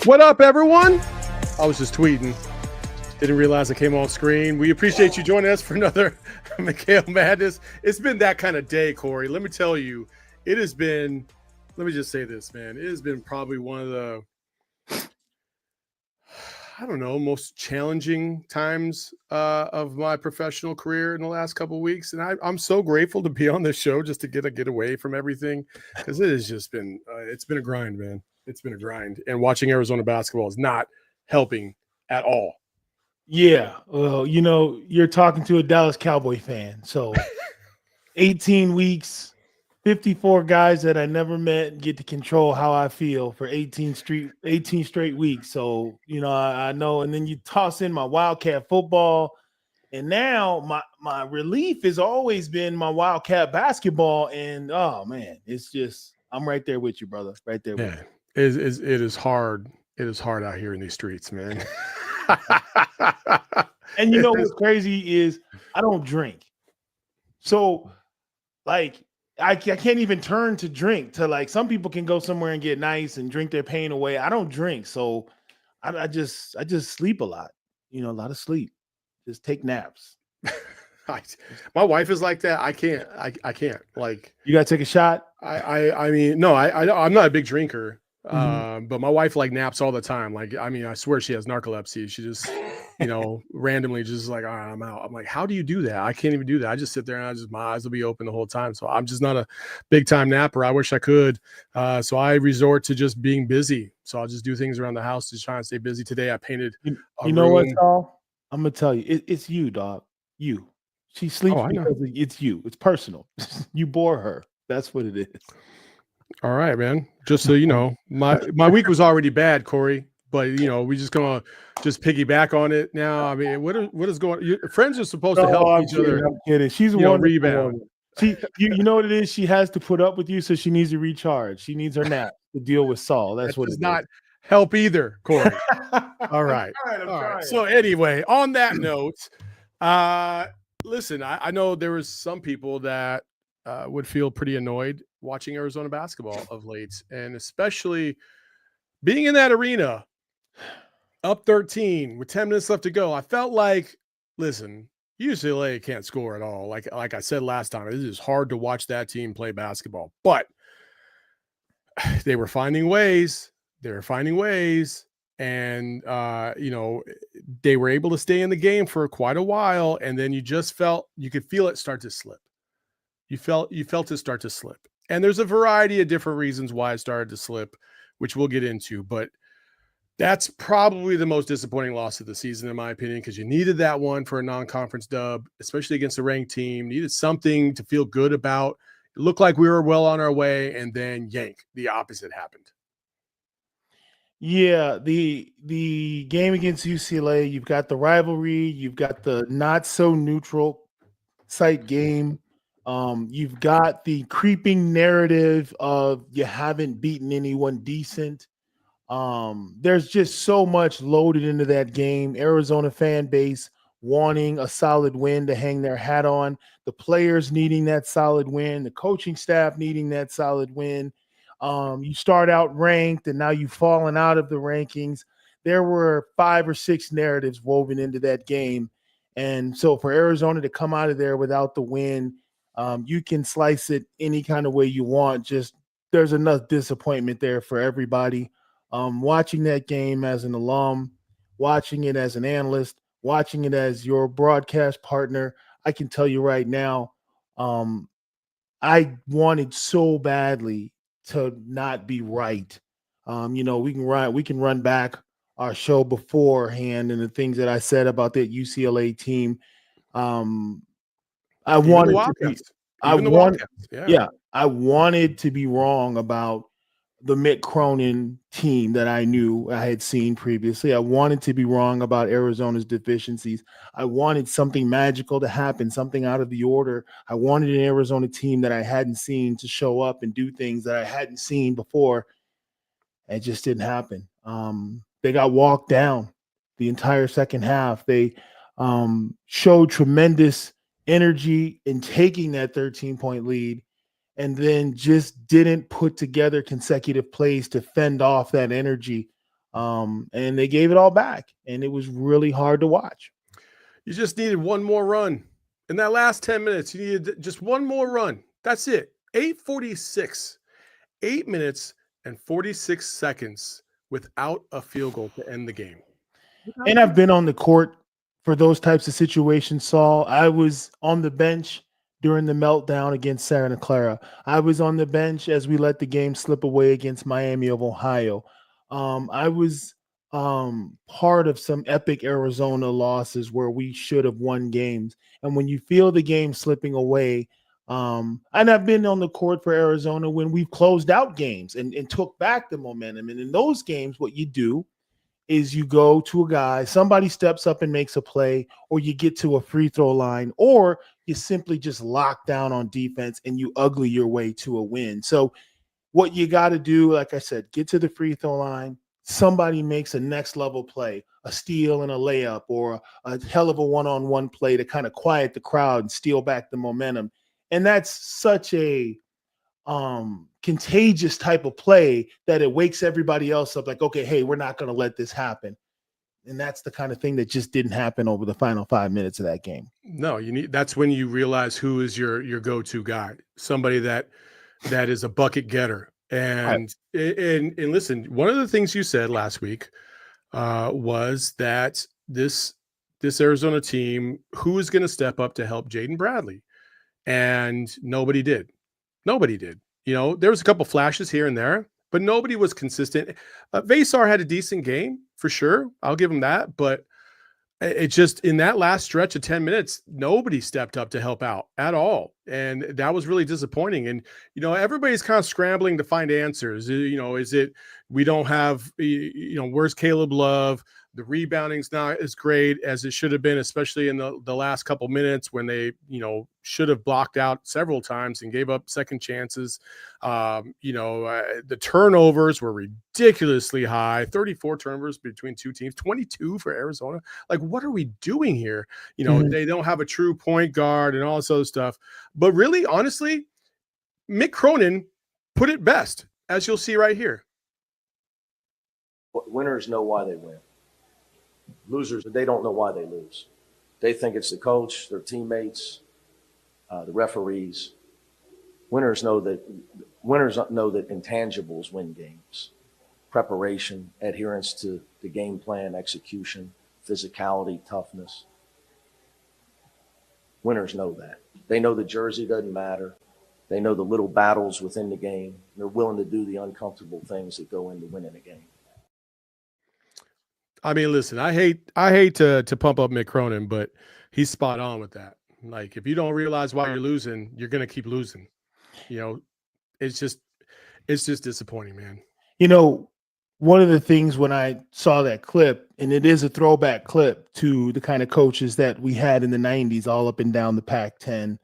What up, everyone? I was just tweeting. Didn't realize I came on screen. We appreciate you joining us for another McKale Madness. It's been that kind of day, Corey. Let me tell you, it has been, let me just say this, man. It has been probably one of the, I don't know, most challenging times of my professional career in the last couple of weeks. And I'm so grateful to be on this show just to get away from everything, because it has just been, it's been a grind, man. It's been a grind. And watching Arizona basketball is not helping at all. Yeah, well, you know, you're talking to a Dallas Cowboy fan. So 18 weeks, 54 guys that I never met get to control how I feel for 18 straight weeks. So, you know, I know. And then you toss in my Wildcat football. And now my relief has always been my Wildcat basketball. And, oh, man, it's just – I'm right there with you, brother. Right there with you. It is hard. It is hard out here in these streets, man. And you know what's crazy is I don't drink. So, like, I can't even turn to drink to, like, some people can go somewhere and get nice and drink their pain away. I don't drink. So I just sleep a lot, you know, a lot of sleep. Just take naps. My wife is like that. I can't. Like, you gotta take a shot. I mean, no, I'm not a big drinker. But my wife like naps all the time. Like, I mean, I swear she has narcolepsy. She just, you know, randomly just like, all right, I'm out. I'm like, how do you do that? I can't even do that. I just sit there and my eyes will be open the whole time. So I'm just not a big time napper. I wish I could. So I resort to just being busy. So I'll just do things around the house to try and stay busy. Today I painted. You know what, Saul? I'm gonna tell you, it's you, dog. You. She sleeps because it's you. It's personal. You bore her. That's what it is. All right, man. Just so you know, my week was already bad, Corey. But you know, we just gonna just piggyback on it now. I mean, what is going? Your friends are supposed to help each other. I'm kidding. She's a rebound. You know what it is? She has to put up with you, so she needs to recharge. She needs her nap to deal with Saul. That's what does not help either, Corey. All right. All right. So anyway, on that note, listen, I know there was some people that would feel pretty annoyed watching Arizona basketball of late, and especially being in that arena up 13 with 10 minutes left to go. I felt like, listen, UCLA can't score at all. Like I said last time, it is hard to watch that team play basketball, but they were finding ways. And, you know, they were able to stay in the game for quite a while. And then you could feel it start to slip. You felt it start to slip. And there's a variety of different reasons why it started to slip, which we'll get into. But that's probably the most disappointing loss of the season, in my opinion, because you needed that one for a non-conference dub, especially against a ranked team. Needed something to feel good about. It looked like we were well on our way, and then yank, the opposite happened. Yeah, the game against UCLA, you've got the rivalry, you've got the not so neutral site game. You've got the creeping narrative of you haven't beaten anyone decent. There's just so much loaded into that game. Arizona fan base wanting a solid win to hang their hat on, the players needing that solid win, the coaching staff needing that solid win. You start out ranked and now you've fallen out of the rankings. There were 5 or 6 narratives woven into that game. And so for Arizona to come out of there without the win, you can slice it any kind of way you want. Just there's enough disappointment there for everybody. Watching that game as an alum, watching it as an analyst, watching it as your broadcast partner, I can tell you right now, I wanted so badly to not be right. You know, we can run back our show beforehand and the things that I said about that UCLA team. I wanted to be wrong about the Mick Cronin team that I knew I had seen previously. I wanted to be wrong about Arizona's deficiencies. I wanted something magical to happen, something out of the order. I wanted an Arizona team that I hadn't seen to show up and do things that I hadn't seen before. It just didn't happen. They got walked down the entire second half. They showed tremendous energy in taking that 13-point lead, and then just didn't put together consecutive plays to fend off that energy. And they gave it all back, and it was really hard to watch. You just needed one more run. In that last 10 minutes, you needed just one more run. That's it. 8:46, 8 minutes and 46 seconds without a field goal to end the game. And I've been on the court for those types of situations, Saul. I was on the bench during the meltdown against Santa Clara. I was on the bench as we let the game slip away against Miami of Ohio. I was part of some epic Arizona losses where we should have won games. And when you feel the game slipping away, and I've been on the court for Arizona when we've closed out games and took back the momentum. And in those games, what you do is you go to a guy, somebody steps up and makes a play, or you get to a free throw line, or you simply just lock down on defense and you ugly your way to a win. So what you got to do, like I said, get to the free throw line. Somebody makes a next level play, a steal and a layup, or a hell of a one-on-one play to kind of quiet the crowd and steal back the momentum. And that's such a contagious type of play that it wakes everybody else up like, okay, hey, we're not going to let this happen. And that's the kind of thing that just didn't happen over the final 5 minutes of that game. No, that's when you realize who is your go-to guy, somebody that is a bucket getter. And listen, one of the things you said last week was that this Arizona team, who is going to step up to help Jaden Bradley? And nobody did. Nobody did. You know, there was a couple flashes here and there, but nobody was consistent. Vasar had a decent game for sure. I'll give him that. But it just, in that last stretch of 10 minutes, nobody stepped up to help out at all. And that was really disappointing. And, you know, everybody's kind of scrambling to find answers. You know, is it, we don't have, you know, where's Caleb Love? The rebounding's not as great as it should have been, especially in the last couple minutes when they, you know, should have blocked out several times and gave up second chances. You know, the turnovers were ridiculously high, 34 turnovers between two teams, 22 for Arizona. Like, what are we doing here? You know, they don't have a true point guard and all this other stuff. But really, honestly, Mick Cronin put it best, as you'll see right here. Winners know why they win. Losers, they don't know why they lose. They think it's the coach, their teammates, the referees. Winners know that intangibles win games. Preparation, adherence to the game plan, execution, physicality, toughness. Winners know that. They know the jersey doesn't matter. They know the little battles within the game. They're willing to do the uncomfortable things that go into winning a game. I mean, listen, I hate to pump up Mick Cronin, but he's spot on with that. Like, if you don't realize why you're losing, you're going to keep losing. You know, it's just disappointing, man. You know, one of the things when I saw that clip, and it is a throwback clip to the kind of coaches that we had in the 90s all up and down the Pac-10.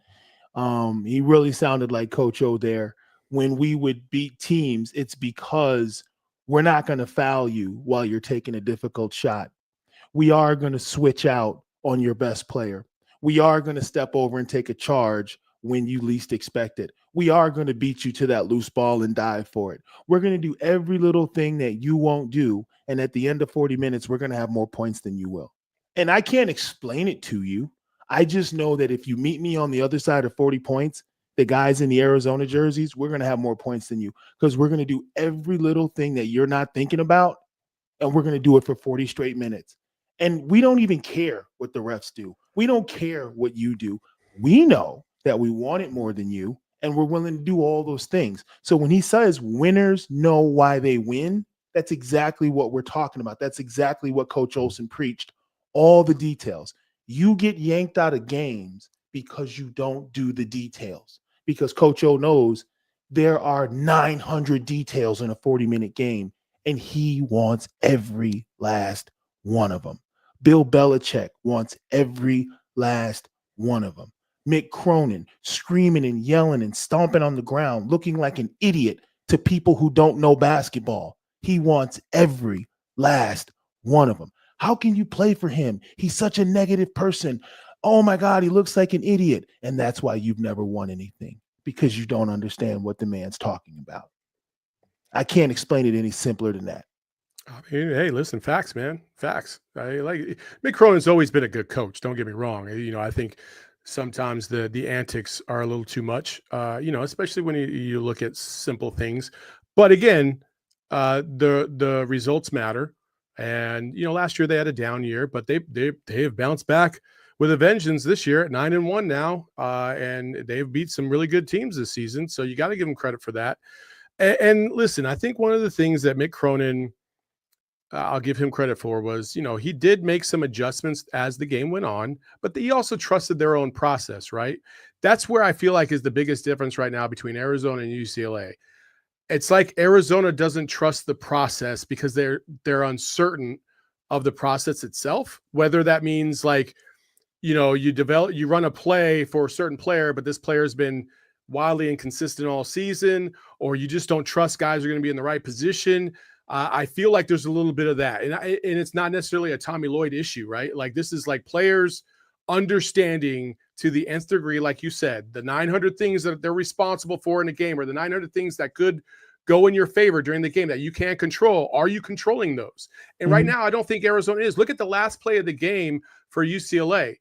He really sounded like Coach O there. When we would beat teams, it's because we're not going to foul you while you're taking a difficult shot. We are going to switch out on your best player. We are going to step over and take a charge when you least expect it. We are going to beat you to that loose ball and dive for it. We're going to do every little thing that you won't do. And at the end of 40 minutes, we're going to have more points than you will. And I can't explain it to you. I just know that if you meet me on the other side of 40 points, the guys in the Arizona jerseys, we're going to have more points than you because we're going to do every little thing that you're not thinking about, and we're going to do it for 40 straight minutes. And we don't even care what the refs do. We don't care what you do. We know that we want it more than you, and we're willing to do all those things. So when he says winners know why they win, that's exactly what we're talking about. That's exactly what Coach Olsen preached, all the details. You get yanked out of games because you don't do the details. Because Coach O knows there are 900 details in a 40-minute game, and he wants every last one of them. Bill Belichick wants every last one of them. Mick Cronin screaming and yelling and stomping on the ground, looking like an idiot to people who don't know basketball. He wants every last one of them. How can you play for him? He's such a negative person. Oh my God, he looks like an idiot. And that's why you've never won anything, because you don't understand what the man's talking about. I can't explain it any simpler than that. I mean, hey, listen, facts, man, facts. I like Mick Cronin's always been a good coach. Don't get me wrong. I think sometimes the antics are a little too much. Especially when you look at simple things. But again, the results matter. And last year they had a down year, but they have bounced back with a vengeance this year at 9-1 now, and they've beat some really good teams this season. So you got to give them credit for that. And listen, I think one of the things that Mick Cronin I'll give him credit for was, he did make some adjustments as the game went on, but he also trusted their own process, right? That's where I feel like is the biggest difference right now between Arizona and UCLA. It's like Arizona doesn't trust the process because they're uncertain of the process itself, whether that means like, you run a play for a certain player, but this player has been wildly inconsistent all season, or you just don't trust guys are going to be in the right position. I feel like there's a little bit of that, and it's not necessarily a Tommy Lloyd issue, right? Like this is like players understanding to the nth degree, like you said, the 900 things that they're responsible for in a game, or the 900 things that could go in your favor during the game that you can't control. Are you controlling those? And right now, I don't think Arizona is. Look at the last play of the game for UCLA.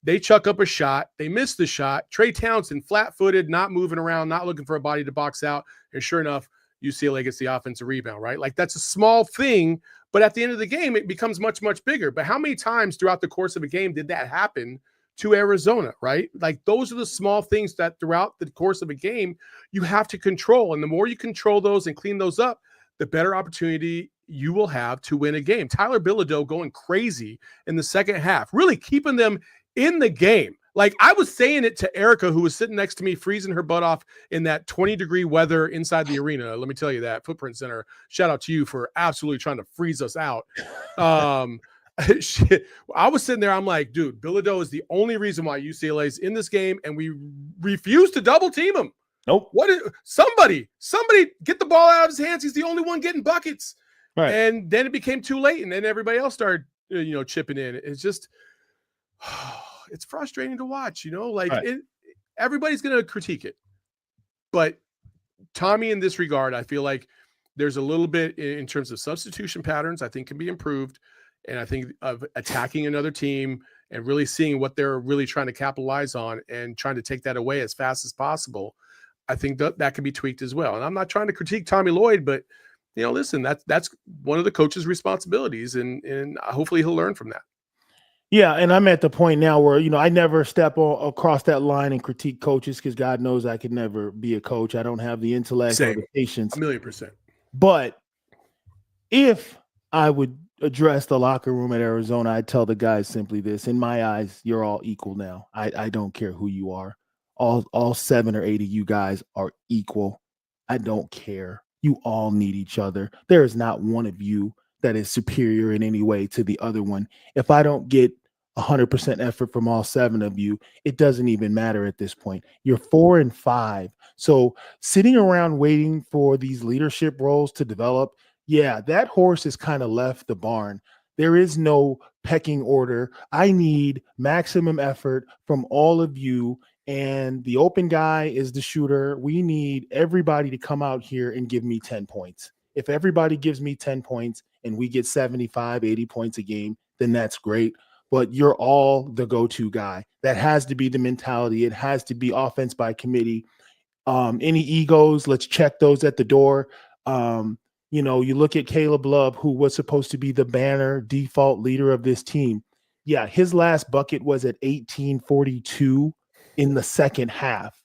They chuck up a shot, they miss the shot. Trey Townsend, flat-footed, not moving around, not looking for a body to box out, and sure enough, UCLA gets the offensive rebound, right? Like that's a small thing, but at the end of the game, it becomes much, much bigger. But how many times throughout the course of a game did that happen to Arizona, right? Like those are the small things that throughout the course of a game, you have to control. And the more you control those and clean those up, the better opportunity you will have to win a game. Tyler Bilodeau going crazy in the second half, really keeping them in the game. Like I was saying it to Erica, who was sitting next to me, freezing her butt off in that 20-degree weather inside the arena. Let me tell you that. Footprint Center, shout out to you for absolutely trying to freeze us out. Shit. I was sitting there, I'm like, dude, Bilodeau is the only reason why UCLA is in this game, and we refuse to double team him. Nope. Somebody get the ball out of his hands. He's the only one getting buckets. Right. And then it became too late, and then everybody else started, chipping in. It's just it's frustrating to watch, right. Everybody's going to critique it, but Tommy, in this regard, I feel like there's a little bit in terms of substitution patterns, I think can be improved. And I think of attacking another team and really seeing what they're really trying to capitalize on and trying to take that away as fast as possible. I think that can be tweaked as well. And I'm not trying to critique Tommy Lloyd, but listen, that's one of the coach's responsibilities, and hopefully he'll learn from that. Yeah, and I'm at the point now where, I never step across that line and critique coaches because God knows I could never be a coach. I don't have the intellect or the patience. 1,000,000%. But if I would address the locker room at Arizona, I'd tell the guys simply this. In my eyes, you're all equal now. I don't care who you are. All 7 or 8 of you guys are equal. I don't care. You all need each other. There is not one of you that is superior in any way to the other one. If I don't get 100% effort from all 7 of you, it doesn't even matter at this point. You're 4 and 5. So sitting around waiting for these leadership roles to develop, yeah, that horse has kind of left the barn. There is no pecking order. I need maximum effort from all of you. And the open guy is the shooter. We need everybody to come out here and give me 10 points. If everybody gives me 10 points and we get 75, 80 points a game, then that's great. But you're all the go-to guy. That has to be the mentality. It has to be offense by committee. Any egos, let's check those at the door. You look at Caleb Love, who was supposed to be the banner default leader of this team. Yeah, his last bucket was at 18:42 in the second half.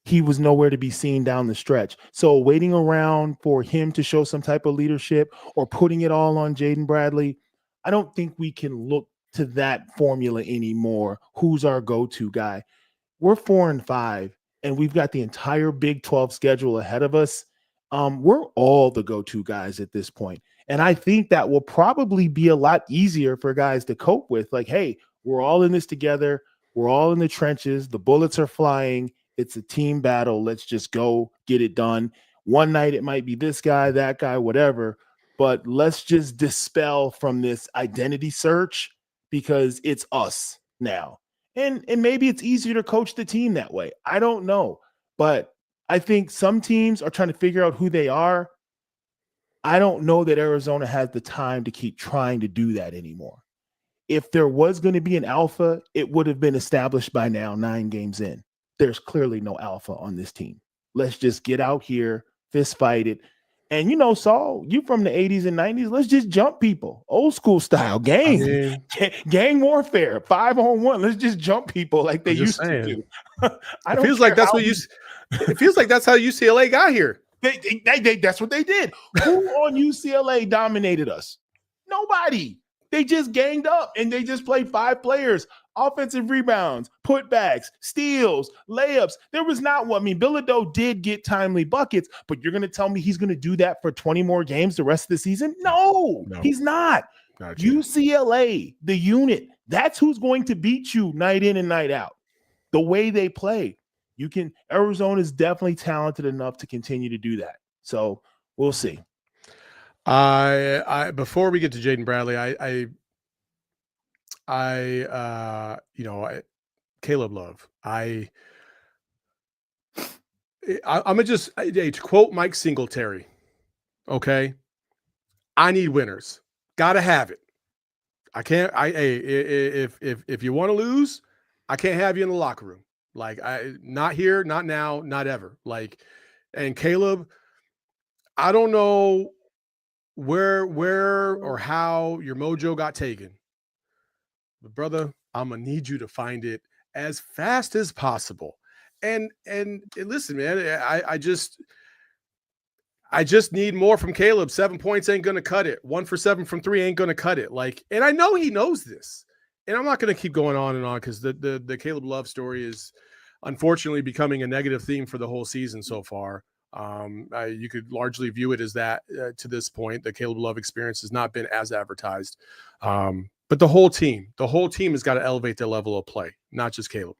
He was nowhere to be seen down the stretch. So waiting around for him to show some type of leadership or putting it all on Jaden Bradley, I don't think we can look to that formula anymore. Who's our go-to guy? We're 4 and 5, and we've got the entire Big 12 schedule ahead of us. We're all the go-to guys at this point. And I think that will probably be a lot easier for guys to cope with. Like, hey, we're all in this together. We're all in the trenches. The bullets are flying. It's a team battle. Let's just go get it done. One night it might be this guy, that guy, whatever. But let's just dispel from this identity search because it's us now. And maybe it's easier to coach the team that way. I don't know. But I think some teams are trying to figure out who they are. I don't know that Arizona has the time to keep trying to do that anymore. If there was going to be an alpha, it would have been established by now, 9 games in. There's clearly no alpha on this team. Let's just get out here, fist fight it. And Saul, you from the 80s and 90s, let's just jump people. Old school style, gang warfare, 5-on-1. Let's just jump people like they used to do. It feels like that's how UCLA got here. That's what they did. Who on UCLA dominated us? Nobody. They just ganged up and they just played 5 players. Offensive rebounds, putbacks, steals, layups. There was not one. I mean, Bilodeau did get timely buckets, but you're going to tell me he's going to do that for 20 more games the rest of the season? No. He's not. UCLA, the unit, that's who's going to beat you night in and night out. The way they play. Arizona is definitely talented enough to continue to do that. So we'll see. Before we get to Jaden Bradley, Caleb Love. I'm gonna to quote Mike Singletary. Okay, I need winners. Gotta have it. I can't. If you want to lose, I can't have you in the locker room. Like not here, not now, not ever. And Caleb, I don't know where or how your mojo got taken. But brother, I'm gonna need you to find it as fast as possible. And listen, man, I just need more from Caleb. 7 points ain't gonna cut it. 1 for 7 from 3 ain't gonna cut it. And I know he knows this. And I'm not gonna keep going on and on because the Caleb Love story is unfortunately becoming a negative theme for the whole season so far. You could largely view it as that to this point. The Caleb Love experience has not been as advertised. But the whole team has got to elevate their level of play, not just Caleb,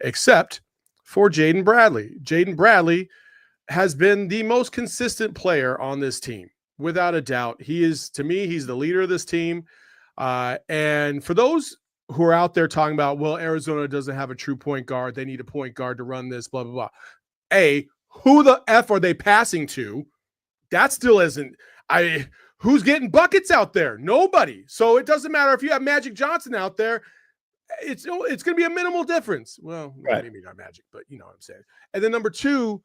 except for Jaden Bradley. Jaden Bradley has been the most consistent player on this team, without a doubt. He's the leader of this team. And for those who are out there talking about, well, Arizona doesn't have a true point guard. They need a point guard to run this, blah, blah, blah. Who the F are they passing to? That still isn't who's getting buckets out there? Nobody. So it doesn't matter if you have Magic Johnson out there. It's going to be a minimal difference. Well, maybe not Magic, but you know what I'm saying. And then number 2,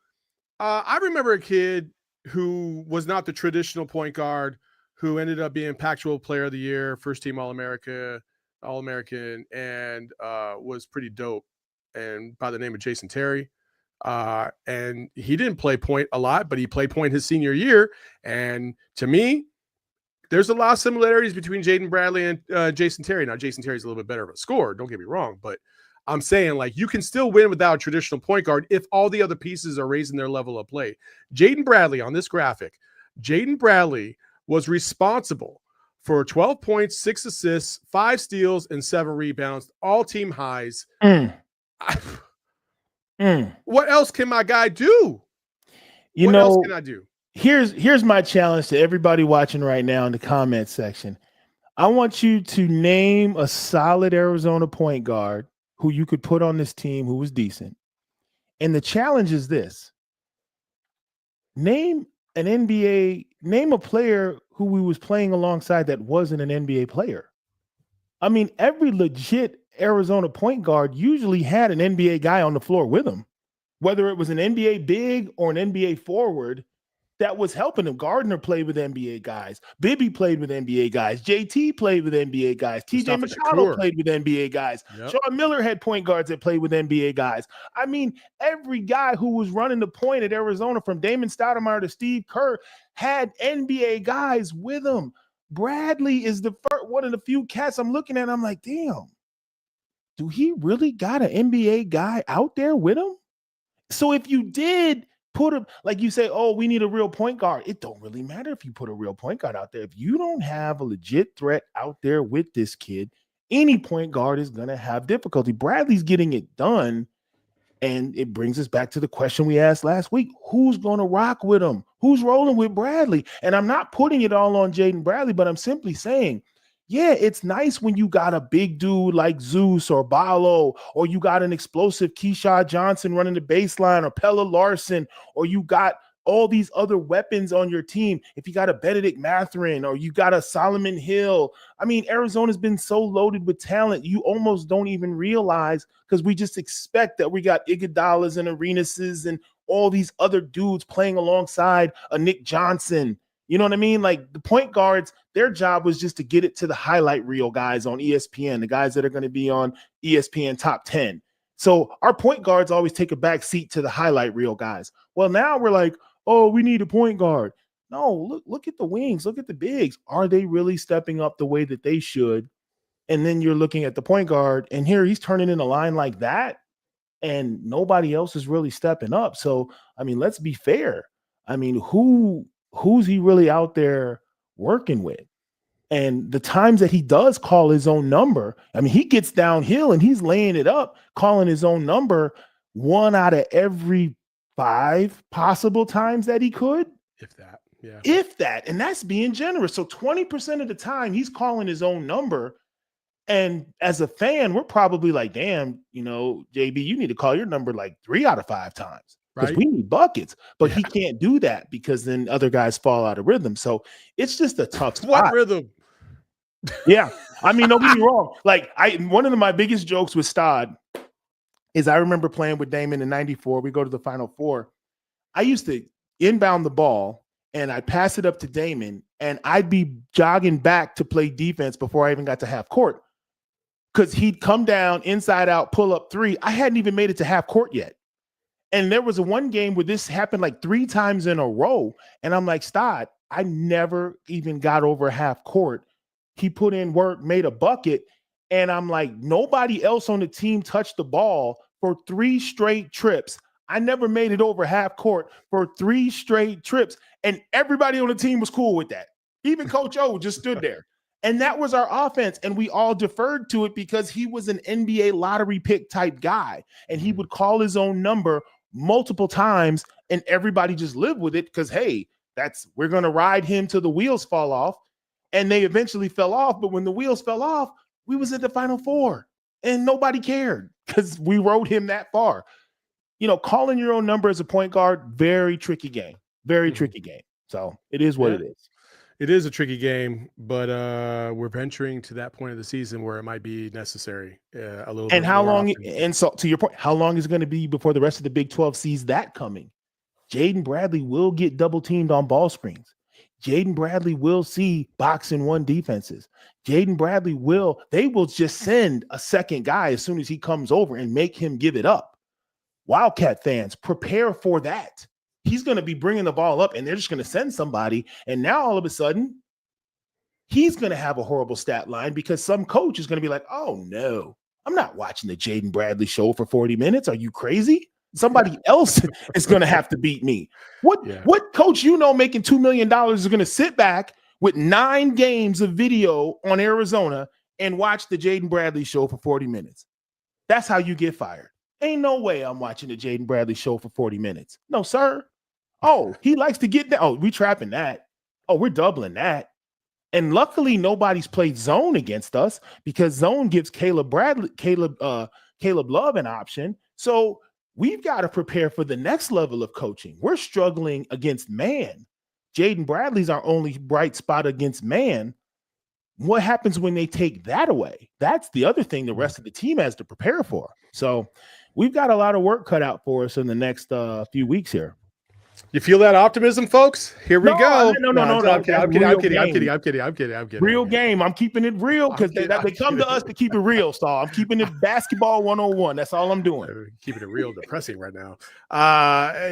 I remember a kid who was not the traditional point guard who ended up being Pac-12 Player of the Year, first team All-American, and was pretty dope. And by the name of Jason Terry. And he didn't play point a lot, but he played point his senior year. And to me, there's a lot of similarities between Jaden Bradley and Jason Terry. Now, Jason Terry's a little bit better of a scorer. Don't get me wrong, but I'm saying you can still win without a traditional point guard if all the other pieces are raising their level of play. Jaden Bradley on this graphic, Jaden Bradley was responsible for 12 points, 6 assists, 5 steals, and 7 rebounds, all team highs. What else can my guy do? What else can I do? Here's my challenge to everybody watching right now in the comment section. I want you to name a solid Arizona point guard who you could put on this team who was decent. And the challenge is this. Name a player who we was playing alongside that wasn't an NBA player. I mean, every legit Arizona point guard usually had an NBA guy on the floor with him, whether it was an NBA big or an NBA forward that was helping him. Gardner played with NBA guys. Bibby played with NBA guys. JT played with NBA guys. TJ Machado played with NBA guys. Yep. Sean Miller had point guards that played with NBA guys. I mean, every guy who was running the point at Arizona, from Damon Stoudemire to Steve Kerr, had NBA guys with him. Bradley is one of the few cats I'm looking at. I'm like, damn, do he really got an NBA guy out there with him? So if you did put him, like you say, oh, we need a real point guard. It don't really matter if you put a real point guard out there. If you don't have a legit threat out there with this kid, any point guard is going to have difficulty. Bradley's getting it done. And it brings us back to the question we asked last week. Who's going to rock with him? Who's rolling with Bradley? And I'm not putting it all on Jaden Bradley, but I'm simply saying, yeah, it's nice when you got a big dude like Zeus or Ballo, or you got an explosive Keyshawn Johnson running the baseline, or Pella Larson, or you got all these other weapons on your team. If you got a Benedict Mathurin or you got a Solomon Hill, I mean, Arizona's been so loaded with talent, you almost don't even realize, because we just expect that we got Iguodalas and Arenases and all these other dudes playing alongside a Nick Johnson. You know what I mean? Like, the point guards, their job was just to get it to the highlight reel guys on ESPN, the guys that are going to be on ESPN Top 10. So our point guards always take a back seat to the highlight reel guys. Well, now we're like, oh, we need a point guard. No, look at the wings, look at the bigs. Are they really stepping up the way that they should? And then you're looking at the point guard, and here he's turning in a line like that, and nobody else is really stepping up. So, I mean, let's be fair. I mean, who's he really out there working with? And the times that he does call his own number, I mean, he gets downhill and he's laying it up, calling his own number 1 out of every 5 possible times that he could. If that, yeah. If that, and that's being generous. So 20% of the time he's calling his own number. And as a fan, we're probably like, damn, you know, JB, you need to call your number like 3 out of 5 times. Because we need buckets, but he can't do that because then other guys fall out of rhythm. So it's just a tough spot. What rhythm? Yeah. I mean, don't get me wrong. Like, one of my biggest jokes with Stod is I remember playing with Damon in '94. We go to the Final Four. I used to inbound the ball and I'd pass it up to Damon and I'd be jogging back to play defense before I even got to half court. Because he'd come down inside out, pull up 3. I hadn't even made it to half court yet. And there was a one game where this happened like 3 times in a row. And I'm like, Stod, I never even got over half court. He put in work, made a bucket. And I'm like, nobody else on the team touched the ball for 3 straight trips. I never made it over half court for 3 straight trips. And everybody on the team was cool with that. Even Coach O just stood there. And that was our offense. And we all deferred to it because he was an NBA lottery pick type guy. And he would call his own number multiple times and everybody just lived with it because, hey, we're going to ride him till the wheels fall off. And they eventually fell off. But when the wheels fell off, we was at the Final Four and nobody cared because we rode him that far. You know, calling your own number as a point guard, very tricky game, very tricky game. So it is what it is. It is a tricky game, but we're venturing to that point of the season where it might be necessary a little bit. And how long? And so, to your point, how long is it going to be before the rest of the Big 12 sees that coming? Jaden Bradley will get double teamed on ball screens. Jaden Bradley will see box and 1 defenses. Jaden Bradley they will just send a second guy as soon as he comes over and make him give it up. Wildcat fans, prepare for that. He's going to be bringing the ball up and they're just going to send somebody. And now all of a sudden, he's going to have a horrible stat line because some coach is going to be like, oh, no, I'm not watching the Jaden Bradley show for 40 minutes. Are you crazy? Somebody else is going to have to beat me. What coach making $2 million is going to sit back with 9 games of video on Arizona and watch the Jaden Bradley show for 40 minutes? That's how you get fired. Ain't no way I'm watching the Jaden Bradley show for 40 minutes. No, sir. Oh, he likes to get down. Oh, we trapping that. Oh, we're doubling that. And luckily, nobody's played zone against us because zone gives Caleb Love an option. So we've got to prepare for the next level of coaching. We're struggling against man. Jaden Bradley's our only bright spot against man. What happens when they take that away? That's the other thing the rest of the team has to prepare for. So we've got a lot of work cut out for us in the next few weeks here. You feel that optimism, folks? Here we go. No. I'm kidding. Real game. I'm keeping it real because they come to us to keep it real, Saul. I'm keeping it basketball 101. That's all I'm doing. Keeping it real depressing right now.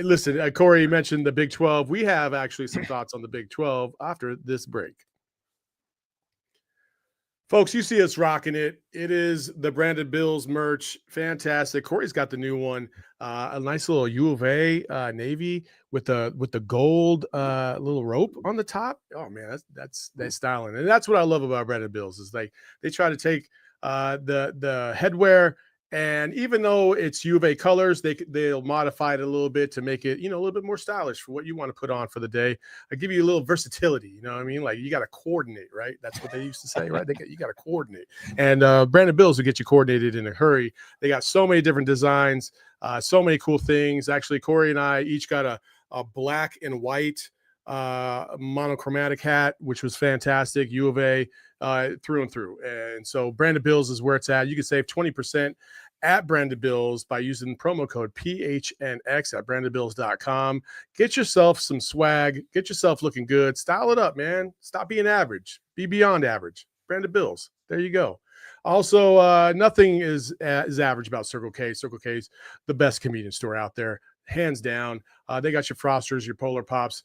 Listen, Corey mentioned the Big 12. We have actually some thoughts on the Big 12 after this break. Folks, you see us rocking it. It is the Branded Bills merch. Fantastic. Corey's got the new one. A nice little U of A navy with the gold little rope on the top. Oh man, that's styling. And that's what I love about Branded Bills is they try to take the headwear, and even though it's U of A colors, they'll modify it a little bit to make it, a little bit more stylish for what you want to put on for the day. I give you a little versatility, you know what I mean? Like you got to coordinate, right? That's what they used to say, right? You got to coordinate. And Branded Bills will get you coordinated in a hurry. They got so many different designs, so many cool things. Actually, Corey and I each got a black and white monochromatic hat, which was fantastic. U of A through and through. And so Branded Bills is where it's at. You can save 20% at Branded Bills by using promo code PHNX at brandedbills.com. Get yourself some swag. Get yourself looking good. Style it up, man. Stop being average. Be beyond average. Branded Bills. There you go. Also, nothing is average about Circle K. Circle K is the best convenience store out there, hands down. They got your Frosters, your Polar Pops.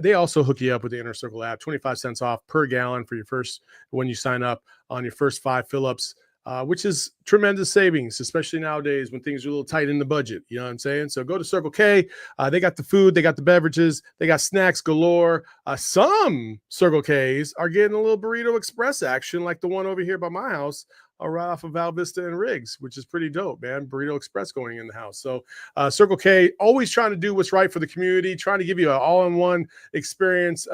They also hook you up with the Inner Circle app, 25 cents off per gallon for your first, when you sign up on your first 5 fill-ups, which is tremendous savings, especially nowadays when things are a little tight in the budget. You know what I'm saying? So go to Circle K. They got the food. They got the beverages. They got snacks galore. Some Circle Ks are getting a little Burrito Express action like the one over here by my house, right off of Val Vista and Riggs, which is pretty dope, man. Burrito Express going in the house. So Circle K, always trying to do what's right for the community, trying to give you an all-in-one experience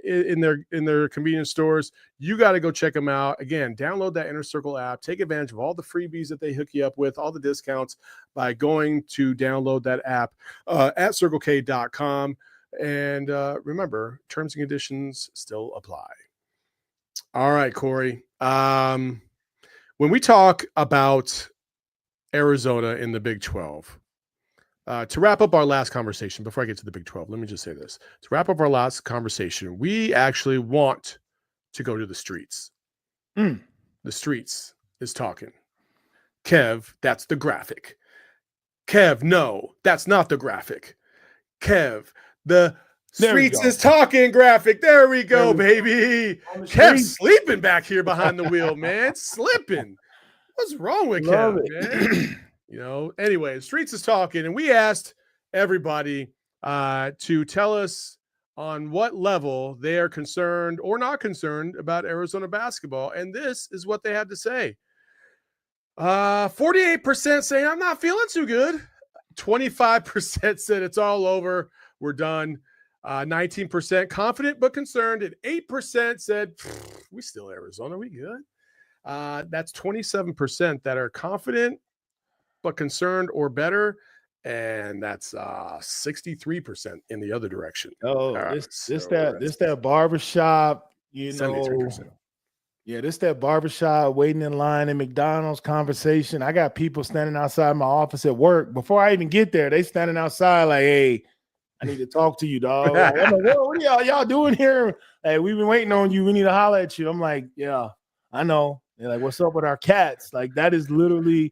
in their convenience stores. You got to go check them out. Again, download that Inner Circle app. Take advantage of all the freebies that they hook you up with, all the discounts by going to download that app at circlek.com. And remember, terms and conditions still apply. All right, Corey. When we talk about Arizona in the Big 12, to wrap up our last conversation, before I get to the Big 12, let me just say this. To wrap up our last conversation, we actually want to go to the streets. The streets is talking. Kev, that's the graphic. Kev, no, that's not the graphic. Kev, the streets is talking graphic. There we go, baby. Kev's sleeping back here behind the wheel, man. Slipping. What's wrong with Kev, man? You know, anyway, streets is talking, and we asked everybody to tell us on what level they are concerned or not concerned about Arizona basketball. And this is what they had to say. 48% saying, I'm not feeling too good. 25% said it's all over. We're done. 19% confident but concerned, and 8% said, we still Arizona, we good. That's 27% that are confident but concerned or better, and that's 63% in the other direction. Oh, this that barbershop, you 73%. Know. Yeah, this that barbershop, waiting in line in McDonald's conversation. I got people standing outside my office at work. Before I even get there, they standing outside like, hey, I need to talk to you, dog. Like, I'm like, what are y'all doing here? Hey, we've been waiting on you. We need to holler at you. I'm like, yeah, I know. They're like, what's up with our cats? Like, that is literally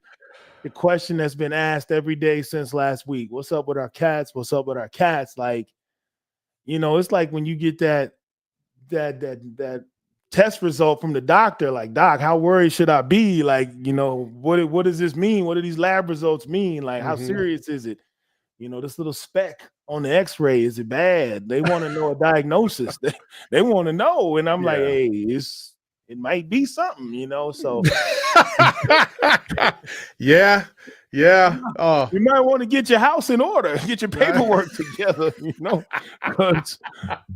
the question that's been asked every day since last week. What's up with our cats? What's up with our cats? Like, you know, it's like when you get that test result from the doctor, like, doc, how worried should I be? Like, you know, what does this mean? What do these lab results mean? Like, how serious is it? You know, this little speck on the x-ray, is it bad? They want to know a diagnosis. They want to know. And I'm like, hey, it might be something, you know? So yeah. Oh, you might want to get your house in order, get your paperwork together, you know?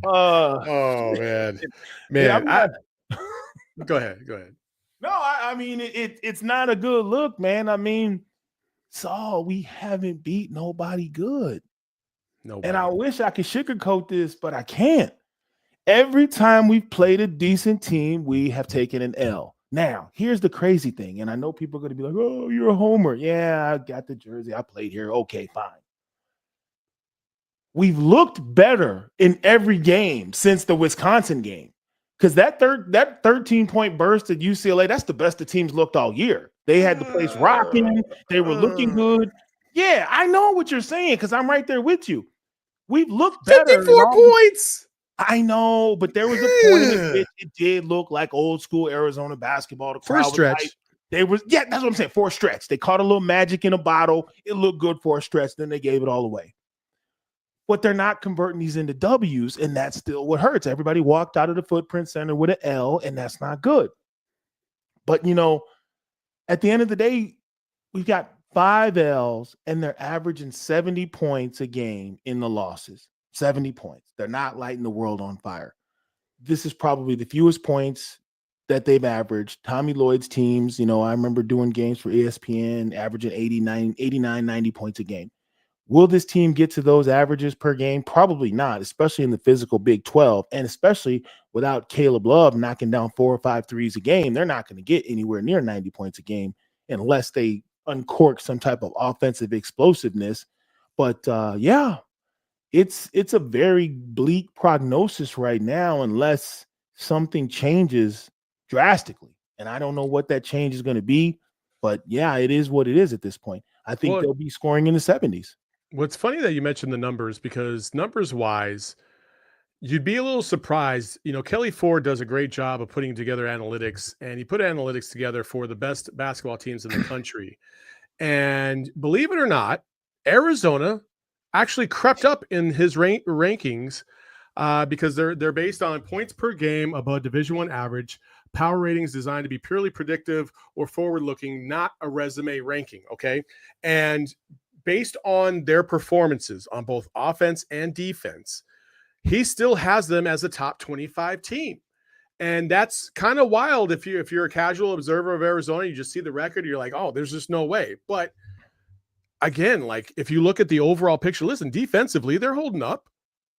Oh man. Yeah, go ahead. No, I mean, it's not a good look, man. I mean, Saul, we haven't beat nobody good. And I wish I could sugarcoat this, but I can't. Every time we've played a decent team, we have taken an L. Now, here's the crazy thing, and I know people are going to be like, oh, you're a homer. Yeah, I got the jersey. I played here. Okay, fine. We've looked better in every game since the Wisconsin game, because that 13-point burst at UCLA, that's the best the team's looked all year. They had the place rocking. They were looking good. Yeah, I know what you're saying because I'm right there with you. We've looked better. 54 points. I know, but there was a point in which it did look like old school Arizona basketball. The for a stretch. That's what I'm saying. For a stretch. They caught a little magic in a bottle. It looked good for a stretch. Then they gave it all away. But they're not converting these into W's, and that's still what hurts. Everybody walked out of the Footprint Center with an L, and that's not good. But, you know, at the end of the day, we've got 5 L's, and they're averaging 70 points a game in the losses. 70 points. They're not lighting the world on fire. This is probably the fewest points that they've averaged. Tommy Lloyd's teams, you know, I remember doing games for ESPN, averaging 89, 90 points a game. Will this team get to those averages per game? Probably not, especially in the physical Big 12, and especially without Caleb Love knocking down 4 or 5 threes a game. They're not going to get anywhere near 90 points a game unless they uncork some type of offensive explosiveness. But yeah, it's a very bleak prognosis right now unless something changes drastically. And I don't know what that change is going to be, but yeah, it is what it is at this point. I think they'll be scoring in the 70s. What's funny that you mentioned the numbers, because numbers wise, you'd be a little surprised. You know, Kelly Ford does a great job of putting together analytics, and he put analytics together for the best basketball teams in the country. And believe it or not, Arizona actually crept up in his rankings because they're based on points per game above Division I average, power ratings designed to be purely predictive or forward-looking, not a resume ranking. Okay, and based on their performances on both offense and defense, he still has them as a top 25 team. And that's kind of wild. If you're a casual observer of Arizona, you just see the record, you're like, oh, there's just no way. But again, like if you look at the overall picture, listen, defensively, they're holding up.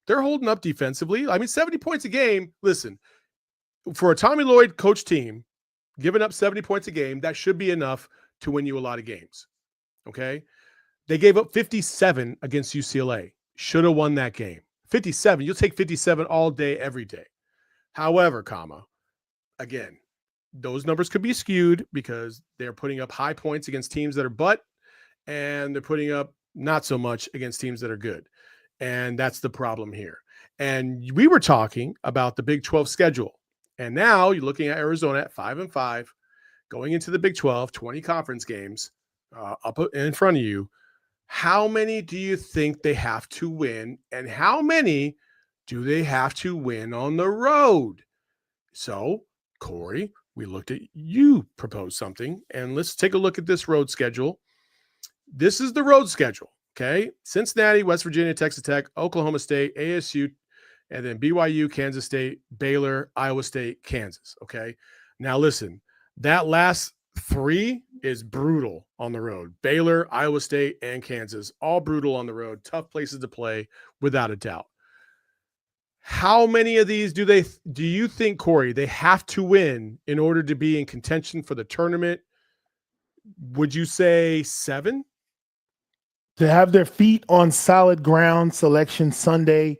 They're holding up defensively. I mean, 70 points a game. Listen, for a Tommy Lloyd coach team, giving up 70 points a game, that should be enough to win you a lot of games. Okay. They gave up 57 against UCLA. Should have won that game. 57. You'll take 57 all day, every day. However, again, those numbers could be skewed because they're putting up high points against teams that are butt, and they're putting up not so much against teams that are good. And that's the problem here. And we were talking about the Big 12 schedule. And now you're looking at Arizona at 5-5, going into the Big 12, 20 conference games up in front of you. How many do you think they have to win? And how many do they have to win on the road? So, Corey, we looked at you proposed something, and let's take a look at this road schedule. This is the road schedule, okay? Cincinnati, West Virginia, Texas Tech, Oklahoma State, ASU, and then BYU, Kansas State, Baylor, Iowa State, Kansas, okay? Now, listen, that last 3 is brutal on the road. Baylor, Iowa State, and Kansas, all brutal on the road. Tough places to play, without a doubt. How many of these do you think, Corey, they have to win in order to be in contention for the tournament? Would you say 7? To have their feet on solid ground Selection Sunday,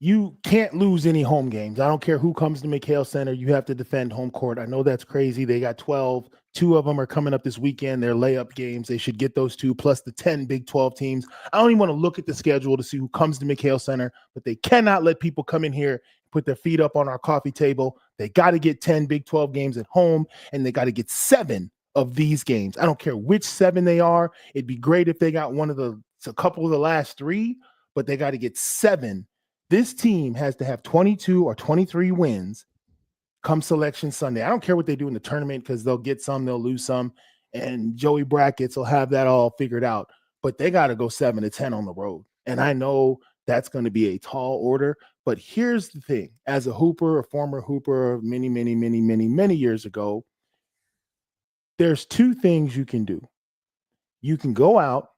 you can't lose any home games. I don't care who comes to McKale Center. You have to defend home court. I know that's crazy. They got 12. 2 of them are coming up this weekend. They're layup games. They should get those 2 plus the 10 Big 12 teams. I don't even want to look at the schedule to see who comes to McKale Center, but they cannot let people come in here, put their feet up on our coffee table. They got to get 10 Big 12 games at home, and they got to get 7 of these games. I don't care which 7 they are. It'd be great if they got a couple of the last 3, but they got to get 7. This team has to have 22 or 23 wins come Selection Sunday. I don't care what they do in the tournament because they'll get some, they'll lose some, and Joey Brackets will have that all figured out. But they got to go 7-10 on the road. And I know that's going to be a tall order. But here's the thing. As a hooper, a former hooper many years ago, there's 2 things you can do. You can go out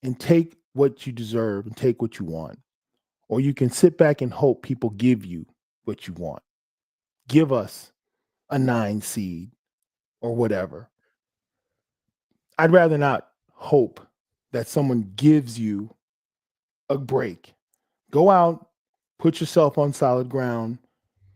and take what you deserve and take what you want. Or you can sit back and hope people give you what you want. Give us a 9 seed or whatever. I'd rather not hope that someone gives you a break. Go out, put yourself on solid ground,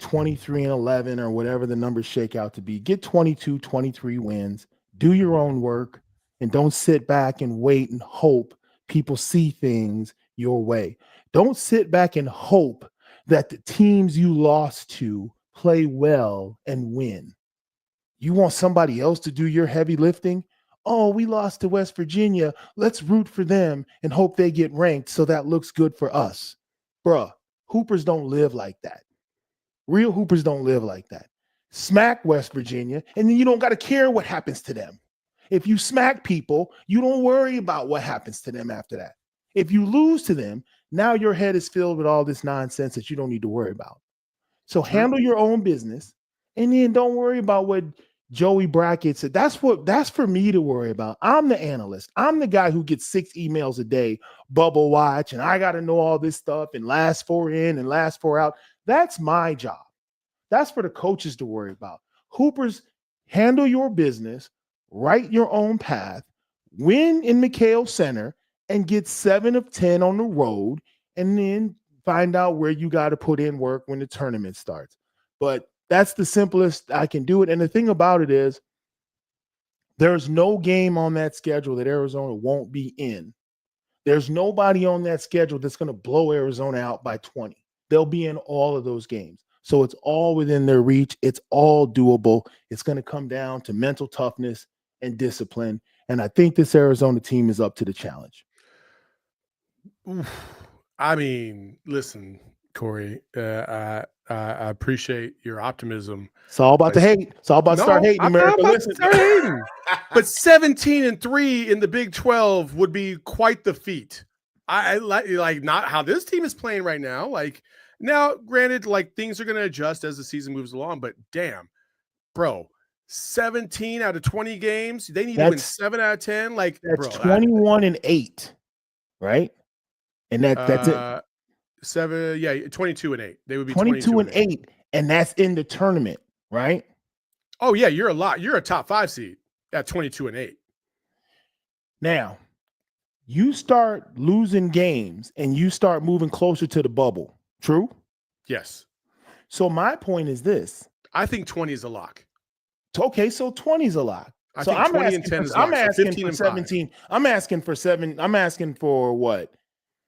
23-11 or whatever the numbers shake out to be. Get 22, 23 wins. Do your own work, and don't sit back and wait and hope people see things your way. Don't sit back and hope that the teams you lost to play well and win. You want somebody else to do your heavy lifting? Oh, we lost to West Virginia. Let's root for them and hope they get ranked so that looks good for us. Bruh, hoopers don't live like that. Real hoopers don't live like that. Smack West Virginia, and then you don't got to care what happens to them. If you smack people, you don't worry about what happens to them after that. If you lose to them, now your head is filled with all this nonsense that you don't need to worry about. So handle your own business, and then don't worry about what Joey brackets it. That's for me to worry about. I'm the analyst. I'm the guy who gets 6 emails a day, bubble watch, and I got to know all this stuff and last 4 in and last 4 out. That's my job. That's for the coaches to worry about. Hoopers, handle your business, write your own path, win in McKale Center, and get 7 of 10 on the road, and then find out where you got to put in work when the tournament starts. But that's the simplest I can do it. And the thing about it is, there's no game on that schedule that Arizona won't be in. There's nobody on that schedule that's going to blow Arizona out by 20. They'll be in all of those games. So it's all within their reach. It's all doable. It's going to come down to mental toughness and discipline. And I think this Arizona team is up to the challenge. I mean, listen, Corey, I appreciate your optimism. It's all about the hate. It's all about start hating, America. Listen. But 17-3 in the Big 12 would be quite the feat. I like not how this team is playing right now. Like, now, granted, like, things are going to adjust as the season moves along, but damn, bro, 17 out of 20 games, they need to win 7 out of 10. Like, that's bro, 21-8, right? And that's it. 22-8. They would be 22-8, and that's in the tournament, right? Oh yeah, you're a top 5 seed at 22-8. Now, you start losing games and you start moving closer to the bubble. True? Yes. So my point is this. I think 20 is a lock. Okay, so 20 is a lock. I so think I'm 20 asking and 10 for, is I'm locked, so asking 15 for and 17. 5. I'm asking for 7. I'm asking for what?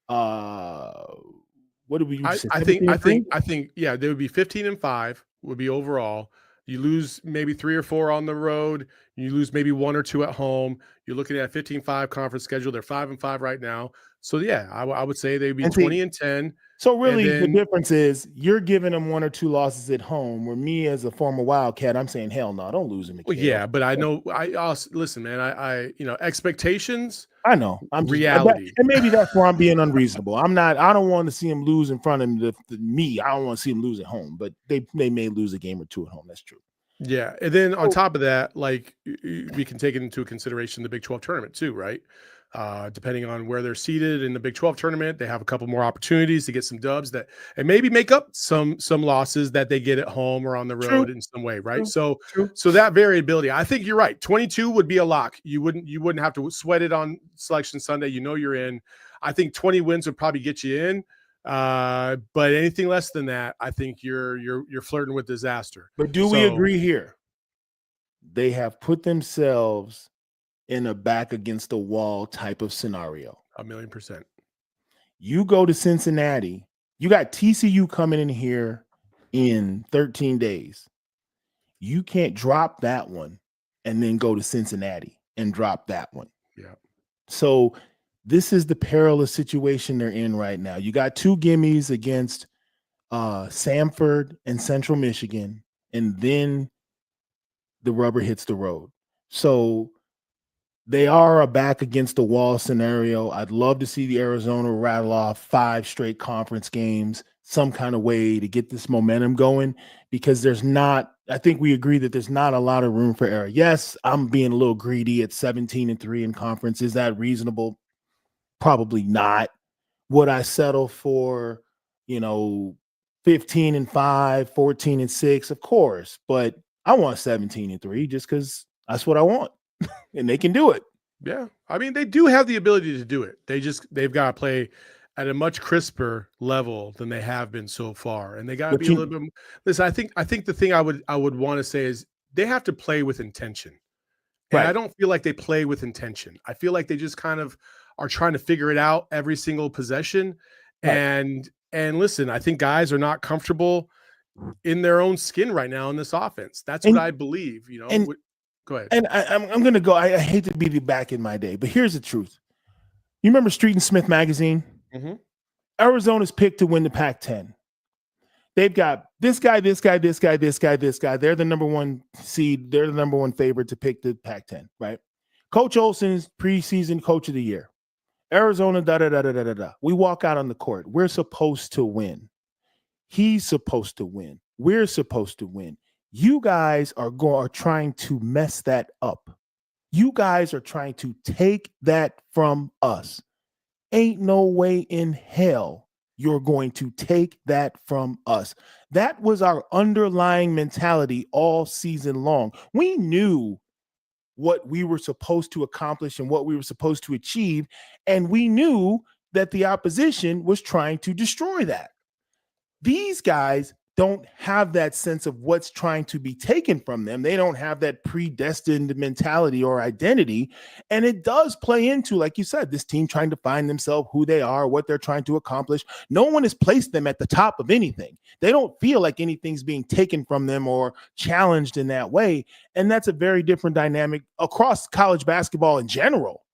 What did we use? I think yeah, there would be 15 and 5 would be overall. You lose maybe 3 or 4 on the road. You lose maybe 1 or 2 at home. You're looking at a 15-5 conference schedule. They're 5-5 right now. So yeah, I would say they'd be 20 and 10. So really, the difference is you're giving them 1 or 2 losses at home. Where me, as a former Wildcat, I'm saying, hell no, don't lose them. Well, yeah, but I know I also listen, man. I expectations. I know. I'm just, reality, and maybe that's where I'm being unreasonable. I'm not. I don't want to see them lose in front of me. I don't want to see them lose at home, but they may lose a game or 2 at home. That's true. Yeah, and then on top of that, like, we can take into consideration the Big 12 tournament too, right? Depending on where they're seated in the Big 12 tournament, they have a couple more opportunities to get some dubs and maybe make up some losses that they get at home or on the road in some way, right? So that variability, I think you're right. 22 would be a lock. You wouldn't have to sweat it on Selection Sunday. You know you're in. I think 20 wins would probably get you in. But anything less than that, I think you're flirting with disaster. But do we agree here? They have put themselves in a back against the wall type of scenario. 1,000,000%. You go to Cincinnati, you got TCU coming in here in 13 days. You can't drop that one and then go to Cincinnati and drop that one. Yeah. So this is the perilous situation they're in right now. You got 2 gimmies against Samford and Central Michigan, and then the rubber hits the road. So they are a back against the wall scenario. I'd love to see the Arizona rattle off 5 straight conference games, some kind of way to get this momentum going, because I think we agree that there's not a lot of room for error. Yes, I'm being a little greedy at 17-3 in conference. Is that reasonable? Probably not. Would I settle for, 15-5, 14-6? Of course, but I want 17-3 just because that's what I want. And they can do it. Yeah. I mean, they do have the ability to do it. They've got to play at a much crisper level than they have been so far. And they got to be a little bit. Listen, I think the thing I would want to say is they have to play with intention. And I don't feel like they play with intention. I feel like they just kind of are trying to figure it out every single possession. Right. And listen, I think guys are not comfortable in their own skin right now in this offense. That's what I believe, Go ahead. And I'm going to go. I hate to be back in my day, but here's the truth. You remember Street and Smith magazine? Mm-hmm. Arizona's picked to win the Pac-10. They've got this guy, this guy, this guy, this guy, this guy. They're the number 1 seed. They're the number 1 favorite to pick the Pac-10, right? Coach Olson's preseason coach of the year. Arizona, da-da-da-da-da-da. We walk out on the court. We're supposed to win. He's supposed to win. We're supposed to win. You guys are trying to mess that up. You guys are trying to take that from us. Ain't no way in hell you're going to take that from us. That was our underlying mentality all season long. We knew what we were supposed to accomplish and what we were supposed to achieve, and we knew that the opposition was trying to destroy that. These guys don't have that sense of what's trying to be taken from them. They don't have that predestined mentality or identity. And it does play into, like you said, this team trying to find themselves, who they are, what they're trying to accomplish. No one has placed them at the top of anything. They don't feel like anything's being taken from them or challenged in that way. And that's a very different dynamic across college basketball in general.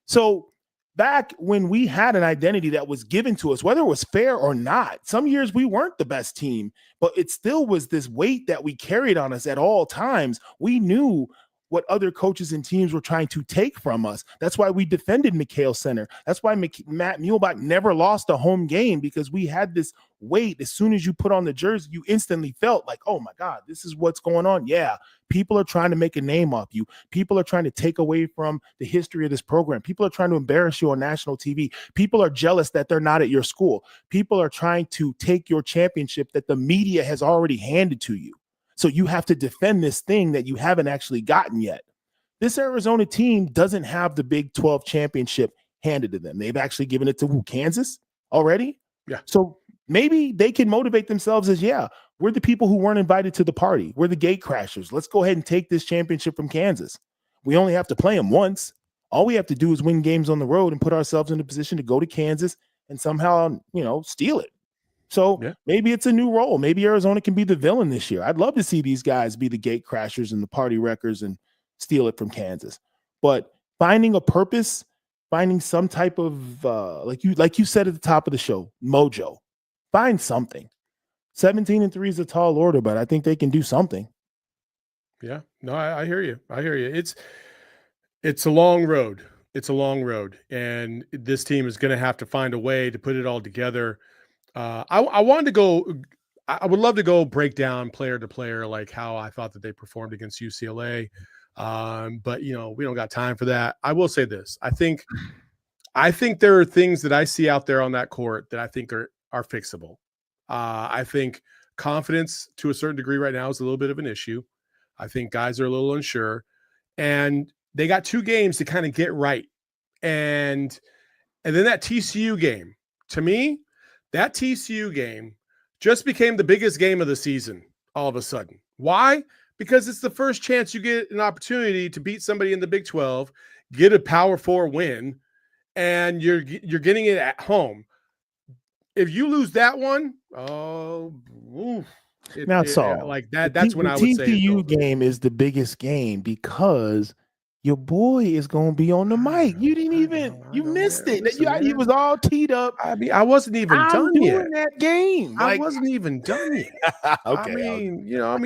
So back when we had an identity that was given to us, whether it was fair or not, some years we weren't the best team, but it still was this weight that we carried on us at all times. We knew what other coaches and teams were trying to take from us. That's why we defended McKale Center. That's why Matt Muehlbach never lost a home game, because we had this weight. As soon as you put on the jersey, you instantly felt like, oh my God, this is what's going on. Yeah, people are trying to make a name off you. People are trying to take away from the history of this program. People are trying to embarrass you on national TV. People are jealous that they're not at your school. People are trying to take your championship that the media has already handed to you. So you have to defend this thing that you haven't actually gotten yet. This Arizona team doesn't have the Big 12 championship handed to them. They've actually given it to Kansas already. Yeah. So maybe they can motivate themselves as, yeah, we're the people who weren't invited to the party. We're the gate crashers. Let's go ahead and take this championship from Kansas. We only have to play them once. All we have to do is win games on the road and put ourselves in a position to go to Kansas and somehow, steal it. So maybe it's a new role. Maybe Arizona can be the villain this year. I'd love to see these guys be the gate crashers and the party wreckers and steal it from Kansas. But finding a purpose, finding some type of, like you said at the top of the show, mojo. Find something. 17-3 is a tall order, but I think they can do something. Yeah, no, I hear you. I hear you. It's a long road. It's a long road, and this team is going to have to find a way to put it all together. I wanted to go. I would love to go break down player to player, like how I thought that they performed against UCLA. But we don't got time for that. I will say this: I think there are things that I see out there on that court that I think are fixable. I think confidence to a certain degree right now is a little bit of an issue. I think guys are a little unsure, and they got 2 games to kind of get right. And then that TCU game, to me, that TCU game just became the biggest game of the season all of a sudden. Why? Because it's the first chance you get an opportunity to beat somebody in the Big 12, get a Power 4 win, and you're getting it at home. If you lose that one, Saul, like that, that's when I would say the TCU game is the biggest game because your boy is going to be on the mic. You didn't even, you missed it. He was all teed up. I mean, I wasn't even done yet. That game. I wasn't even done yet. Okay.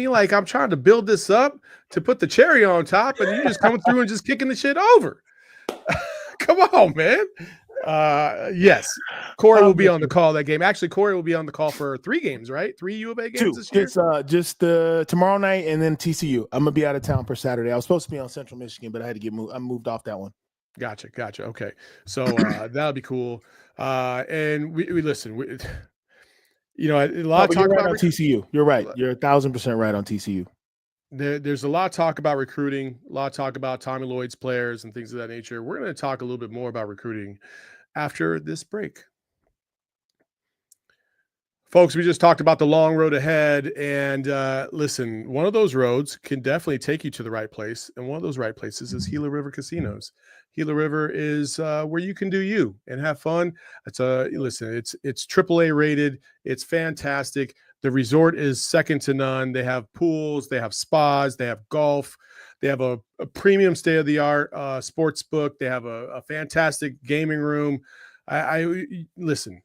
Like I'm trying to build this up to put the cherry on top, and you just coming through and just kicking the shit over. Come on, man. Yes, Corey will be on the call that game. Actually, Corey will be on the call for 3 games, right? 3 U of A games this year? It's just tomorrow night and then TCU. I'm gonna be out of town for Saturday. I was supposed to be on Central Michigan, but I had to get moved. I moved off that one. Gotcha. Okay, so that'll be cool. And we listen. A lot of talk about TCU. You're right. You're 1,000% right on TCU. There's a lot of talk about recruiting, a lot of talk about Tommy Lloyd's players and things of that nature. We're going to talk a little bit more about recruiting after this break. Folks, we just talked about the long road ahead, and listen, one of those roads can definitely take you to the right place, and one of those right places is Gila River Casinos. Gila River is where you can do you and have fun. It's AAA rated. It's fantastic. The resort is second to none. They have pools, they have spas, they have golf, they have a premium state-of-the-art sports book. They have a fantastic gaming room. I listen,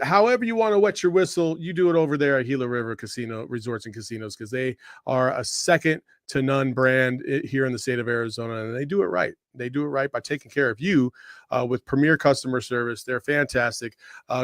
however you want to wet your whistle, you do it over there at Gila River Casino Resorts and Casinos, because they are a second to none brand here in the state of Arizona, and they do it right. They do it right by taking care of you with premier customer service. They're fantastic.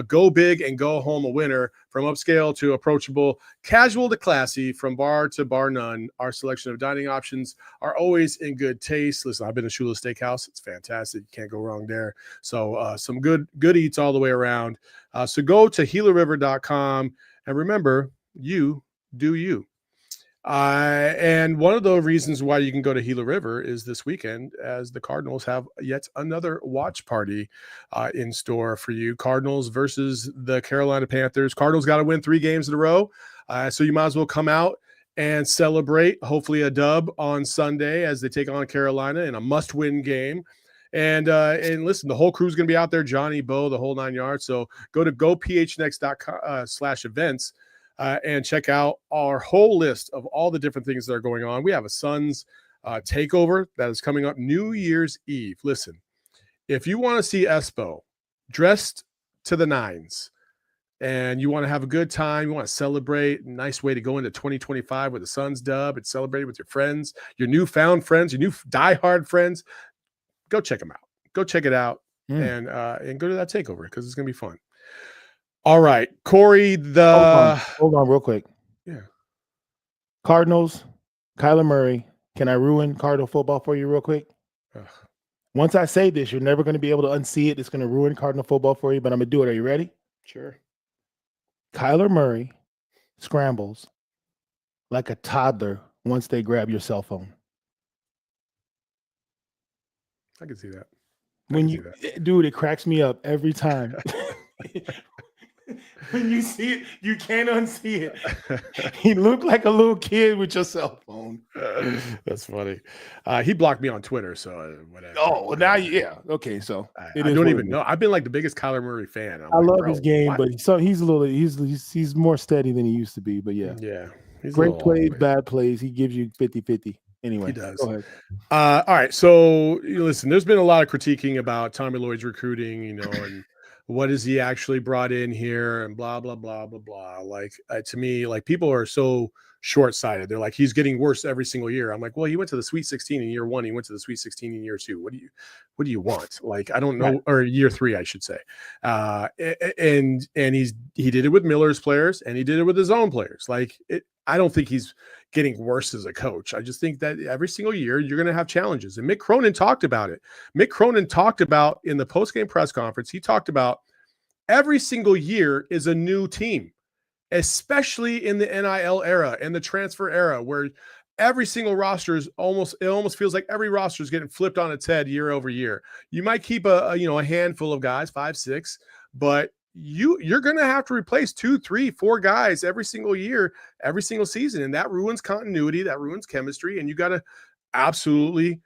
Go big and go home a winner. From upscale to approachable, casual to classy, from bar to bar none. Our selection of dining options are always in good taste. Listen, I've been to Shula Steakhouse. It's fantastic. You can't go wrong there. So some good eats all the way around. So go to GilaRiver.com and remember, you do you. And one of the reasons why you can go to Gila River is this weekend, as the Cardinals have yet another watch party in store for you. Cardinals versus the Carolina Panthers. Cardinals got to win 3 games in a row. So you might as well come out and celebrate, hopefully a dub on Sunday as they take on Carolina in a must-win game. And listen, the whole crew's going to be out there, Johnny, Bo, the whole 9 yards. So go to gophnx.com/events. And check out our whole list of all the different things that are going on. We have a Suns takeover that is coming up New Year's Eve. Listen, if you want to see Espo dressed to the nines and you want to have a good time, you want to celebrate, nice way to go into 2025 with the Suns dub and celebrate with your friends, your newfound friends, your new diehard friends, go check them out. Go check it out and go to that takeover because it's going to be fun. All right, Corey, hold on real quick. Yeah. Cardinals, Kyler Murray. Can I ruin Cardinal football for you real quick? Ugh. Once I say this, you're never going to be able to unsee it. It's going to ruin Cardinal football for you, but I'm going to do it. Are you ready? Sure. Kyler Murray scrambles like a toddler once they grab your cell phone. I can see that. Dude, it cracks me up every time. When you see it, you can't unsee it. He looked like a little kid with your cell phone. That's funny. He blocked me on Twitter, so whatever. Oh, well, now yeah. Okay, so I don't even know. I've been like the biggest Kyler Murray fan. I love his game, but he's more steady than he used to be. But yeah, great plays, bad plays. He gives you 50-50. Anyway, he does. Go ahead. All right. So listen, there's been a lot of critiquing about Tommy Lloyd's recruiting, and what has he actually brought in here and blah, blah, blah, blah, blah. Like to me, like people are so short-sighted. They're like, he's getting worse every single year. I'm like, well, he went to the Sweet 16 in year 1. He went to the Sweet 16 in year 2. What do you want? Like, I don't know, right. Or year 3, I should say. And he did it with Miller's players and he did it with his own players. Like I don't think he's getting worse as a coach. I just think that every single year you're going to have challenges. And Mick Cronin talked about it. Mick Cronin talked about in the post-game press conference, he talked about every single year is a new team, especially in the NIL era and the transfer era, where every single roster is it almost feels like every roster is getting flipped on its head year over year. You might keep a handful of guys, 5, 6, but you're going to have to replace 2, 3, 4 guys every single year, every single season. And that ruins continuity, that ruins chemistry. And you got to absolutely,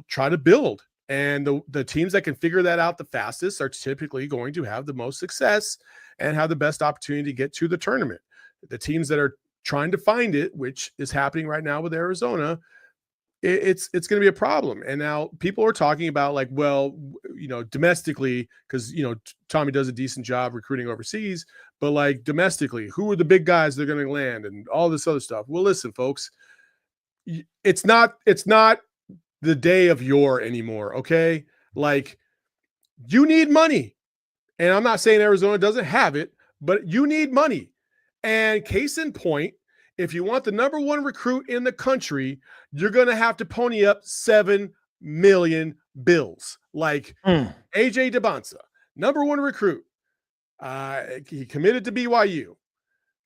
try to build. And the teams that can figure that out the fastest are typically going to have the most success and have the best opportunity to get to the tournament. The teams that are trying to find it, which is happening right now with Arizona, it's going to be a problem. And now people are talking about like, well, domestically, because, Tommy does a decent job recruiting overseas, but like domestically, who are the big guys that are going to land and all this other stuff? Well, listen, folks, it's not the day of yore anymore. Okay. Like you need money. And I'm not saying Arizona doesn't have it, but you need money. And case in point, if you want the number 1 recruit in the country, you're going to have to pony up $7 million bills. Like AJ DeBonsa, number 1 recruit. He committed to BYU.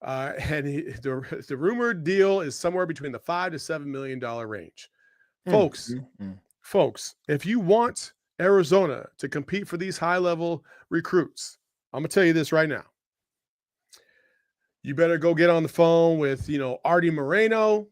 And the rumored deal is somewhere between the $5 to $7 million range. Folks, if you want Arizona to compete for these high-level recruits, I'm going to tell you this right now. You better go get on the phone with, Artie Moreno.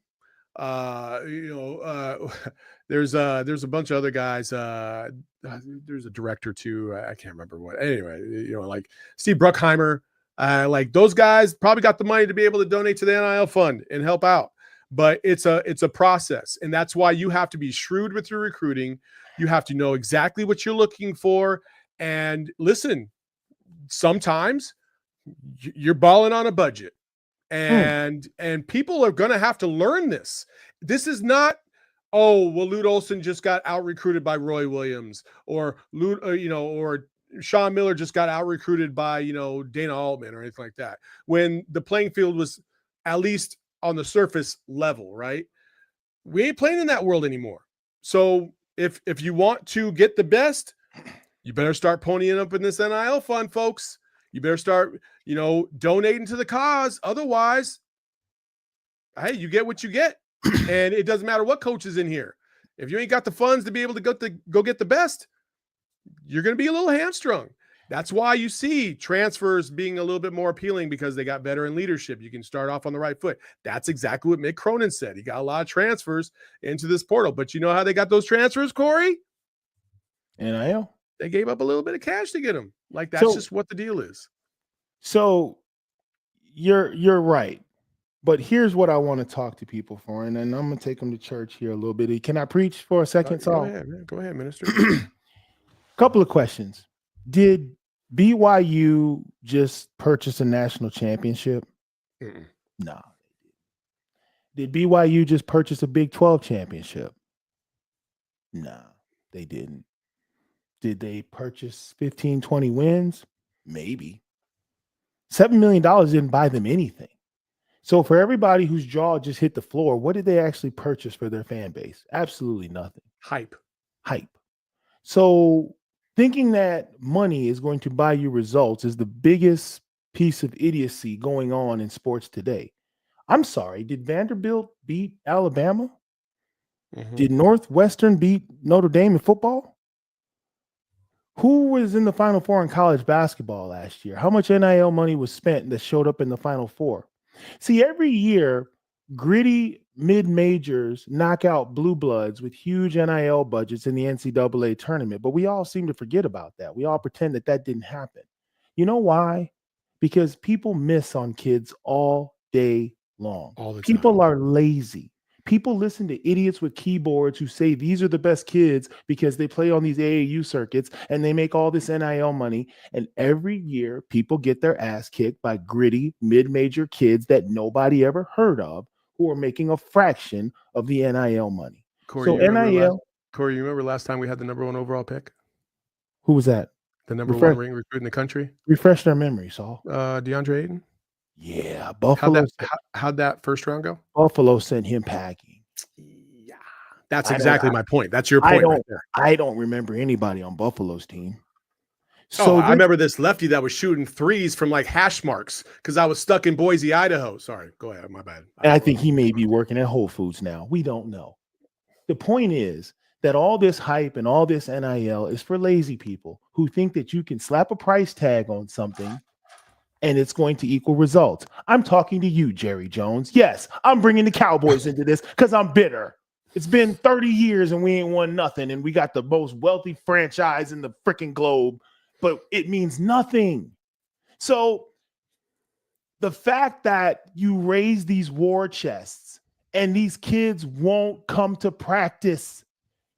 There's a bunch of other guys. There's a director too. I can't remember what. Anyway, like Steve Bruckheimer. Like those guys probably got the money to be able to donate to the NIL fund and help out. But it's a process, and that's why you have to be shrewd with your recruiting. You have to know exactly what you're looking for. And listen, sometimes you're balling on a budget, and people are going to have to learn this. This is not, oh, well, Lute Olson just got out recruited by Roy Williams, or or Sean Miller just got out recruited by, Dana Altman or anything like that. When the playing field was at least on the surface level, right? We ain't playing in that world anymore. So if you want to get the best, you better start ponying up in this NIL fund, folks. You better start, donating to the cause. Otherwise, hey, you get what you get. And it doesn't matter what coach is in here. If you ain't got the funds to be able to go get the best, you're going to be a little hamstrung. That's why you see transfers being a little bit more appealing, because they got veteran leadership. You can start off on the right foot. That's exactly what Mick Cronin said. He got a lot of transfers into this portal. But you know how they got those transfers, Corey? NIL. They gave up a little bit of cash to get them. Like, that's just what the deal is. So you're right. But here's what I want to talk to people for, and then I'm going to take them to church here a little bit. Can I preach for a second, Saul? Go ahead, minister. Couple of questions. Did BYU just purchase a national championship? Mm-mm. No. Did BYU just purchase a Big 12 championship? No, they didn't. Did they purchase 15, 20 wins? Maybe. $7 million didn't buy them anything. So for everybody whose jaw just hit the floor, what did they actually purchase for their fan base? Absolutely nothing. Hype. So thinking that money is going to buy you results is the biggest piece of idiocy going on in sports today. I'm sorry. Did Vanderbilt beat Alabama? Mm-hmm. Did Northwestern beat Notre Dame in football? Who was in the Final Four in college basketball last year? How much NIL money was spent that showed up in the Final Four? See, every year, gritty mid-majors knock out blue bloods with huge NIL budgets in the NCAA tournament, but we all seem to forget about that. We all pretend that didn't happen. You know why? Because people miss on kids all day long. All the time. People are lazy. People listen to idiots with keyboards who say these are the best kids because they play on these AAU circuits and they make all this NIL money. And every year, people get their ass kicked by gritty mid-major kids that nobody ever heard of, who are making a fraction of the NIL money. Corey, So NIL. Corey, you remember last time we had the number 1 overall pick? Who was that? The number 1 ring recruit in the country? Refresh their memory, Saul. DeAndre Ayton? Yeah, Buffalo. How'd that first round go? Buffalo sent him packing. Yeah, that's exactly my point. That's your point right there. I don't remember anybody on Buffalo's team. So I remember this lefty that was shooting threes from like hash marks because I was stuck in Boise, Idaho. Sorry, go ahead. My bad. And I think he may be working at Whole Foods now. We don't know. The point is that all this hype and all this NIL is for lazy people who think that you can slap a price tag on something and it's going to equal results. I'm talking to you, Jerry Jones. Yes, I'm bringing the Cowboys into this because I'm bitter. It's been 30 years and we ain't won nothing, and we got the most wealthy franchise in the freaking globe, but it means nothing. So the fact that you raise these war chests and these kids won't come to practice,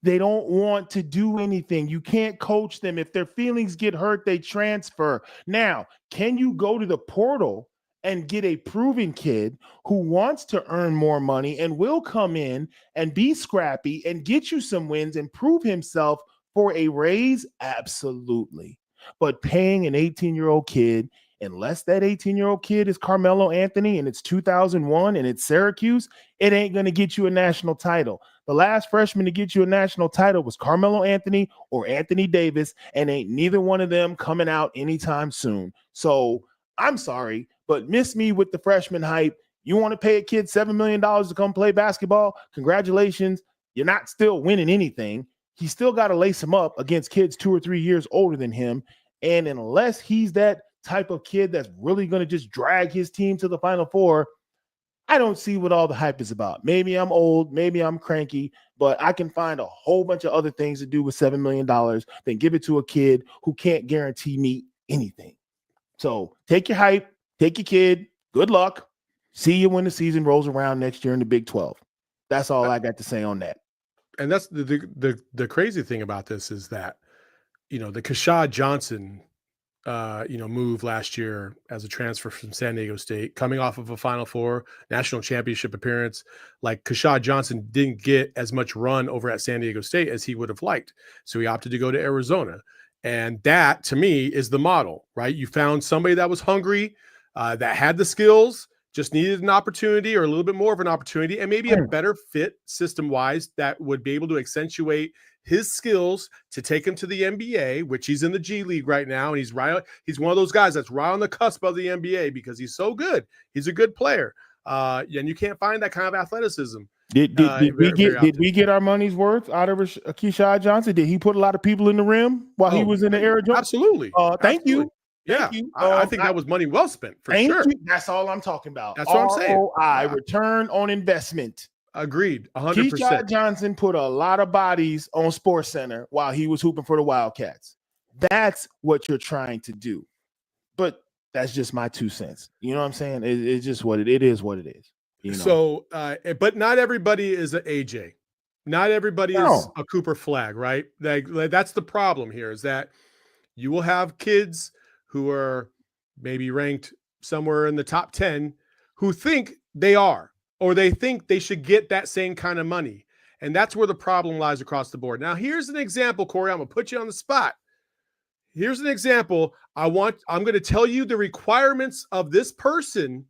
they don't want to do anything. You can't coach them. If their feelings get hurt, they transfer. Now, can you go to the portal and get a proven kid who wants to earn more money and will come in and be scrappy and get you some wins and prove himself for a raise? Absolutely. But paying an 18-year-old kid, unless that 18-year-old kid is Carmelo Anthony and it's 2001 and it's Syracuse, it ain't going to get you a national title. The last freshman to get you a national title was Carmelo Anthony or Anthony Davis, and ain't neither one of them coming out anytime soon. So I'm sorry, but miss me with the freshman hype. You want to pay a kid $7 million to come play basketball? Congratulations. You're not still winning anything. He's still got to lace him up against kids 2 or 3 years older than him. And unless he's that type of kid that's really going to just drag his team to the Final Four, I don't see what all the hype is about. Maybe I'm old, maybe I'm cranky, but I can find a whole bunch of other things to do with $7 million than give it to a kid who can't guarantee me anything. So take your hype, take your kid, good luck. See you when the season rolls around next year in the Big 12. That's all I got to say on that. And that's the crazy thing about this is that, the Kashad Johnson move last year as a transfer from San Diego State, coming off of a Final Four national championship appearance. Like Kashad Johnson didn't get as much run over at San Diego State as he would have liked. So he opted to go to Arizona. And that, to me, is the model, right? You found somebody that was hungry, that had the skills, just needed an opportunity or a little bit more of an opportunity, and maybe a better fit system-wise that would be able to accentuate his skills to take him to the NBA, which he's in the G League right now. And he's one of those guys that's right on the cusp of the NBA because he's so good. He's a good player. And you can't find that kind of athleticism. Did we get our money's worth out of Keshad Johnson? Did he put a lot of people in the rim while he was in the Air Jordan? Absolutely. Thank you. Yeah, I think that was money well spent for sure. That's all I'm talking about. That's what I'm saying. ROI, return on investment. Agreed, 100%. Keshad Johnson put a lot of bodies on Sports Center while he was hooping for the Wildcats. That's what you're trying to do. But that's just my 2 cents. You know what I'm saying? It's just what it is. What it is. You know? So, but not everybody is an AJ. Not everybody is a Cooper Flag, right? That's the problem here. Is that you will have kids who are maybe ranked somewhere in the top 10 who think they are, or they think they should get that same kind of money. And that's where the problem lies across the board. Now, here's an example, Corey. I'm going to put you on the spot. Here's an example. I'm going to tell you the requirements of this person,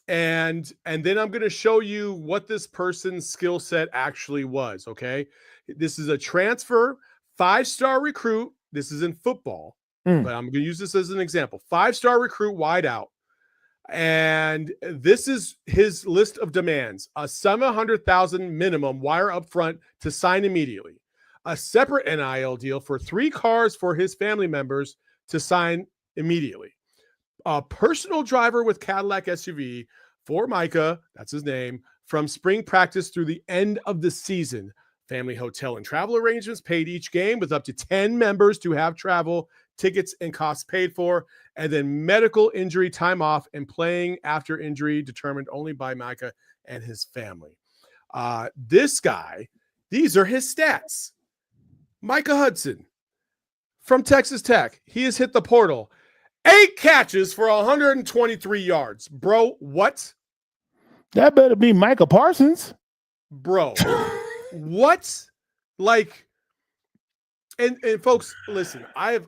and then I'm going to show you what this person's skill set actually was, okay? This is a transfer, 5-star recruit. This is in football. But I'm going to use this as an example. 5-star recruit, wide out. And this is his list of demands. A $700,000 minimum wire up front to sign immediately. A separate NIL deal for 3 cars for his family members to sign immediately. A personal driver with Cadillac SUV for Micah, that's his name, from spring practice through the end of the season. Family hotel and travel arrangements paid each game with up to 10 members to have travel, tickets, and costs paid for, and then medical injury time off and playing after injury determined only by Micah and his family. This guy, these are his stats. Micah Hudson from Texas Tech. He has hit the portal. 8 catches for 123 yards. Bro, what? That better be Micah Parsons. Bro, what? Like, and folks, listen, I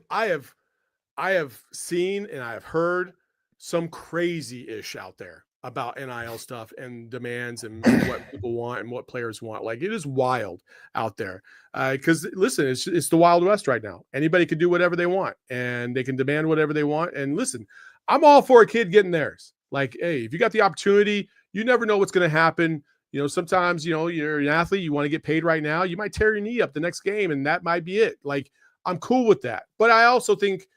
have seen and I have heard some crazy-ish out there about NIL stuff and demands and what people want and what players want. Like, it is wild out there. Because listen, it's the Wild West right now. Anybody can do whatever they want and they can demand whatever they want. And listen, I'm all for a kid getting theirs. Like, hey, if you got the opportunity, you never know what's going to happen. You know, sometimes, you know, you're an athlete, you want to get paid right now. You might tear your knee up the next game, and that might be it. Like, I'm cool with that. But I also think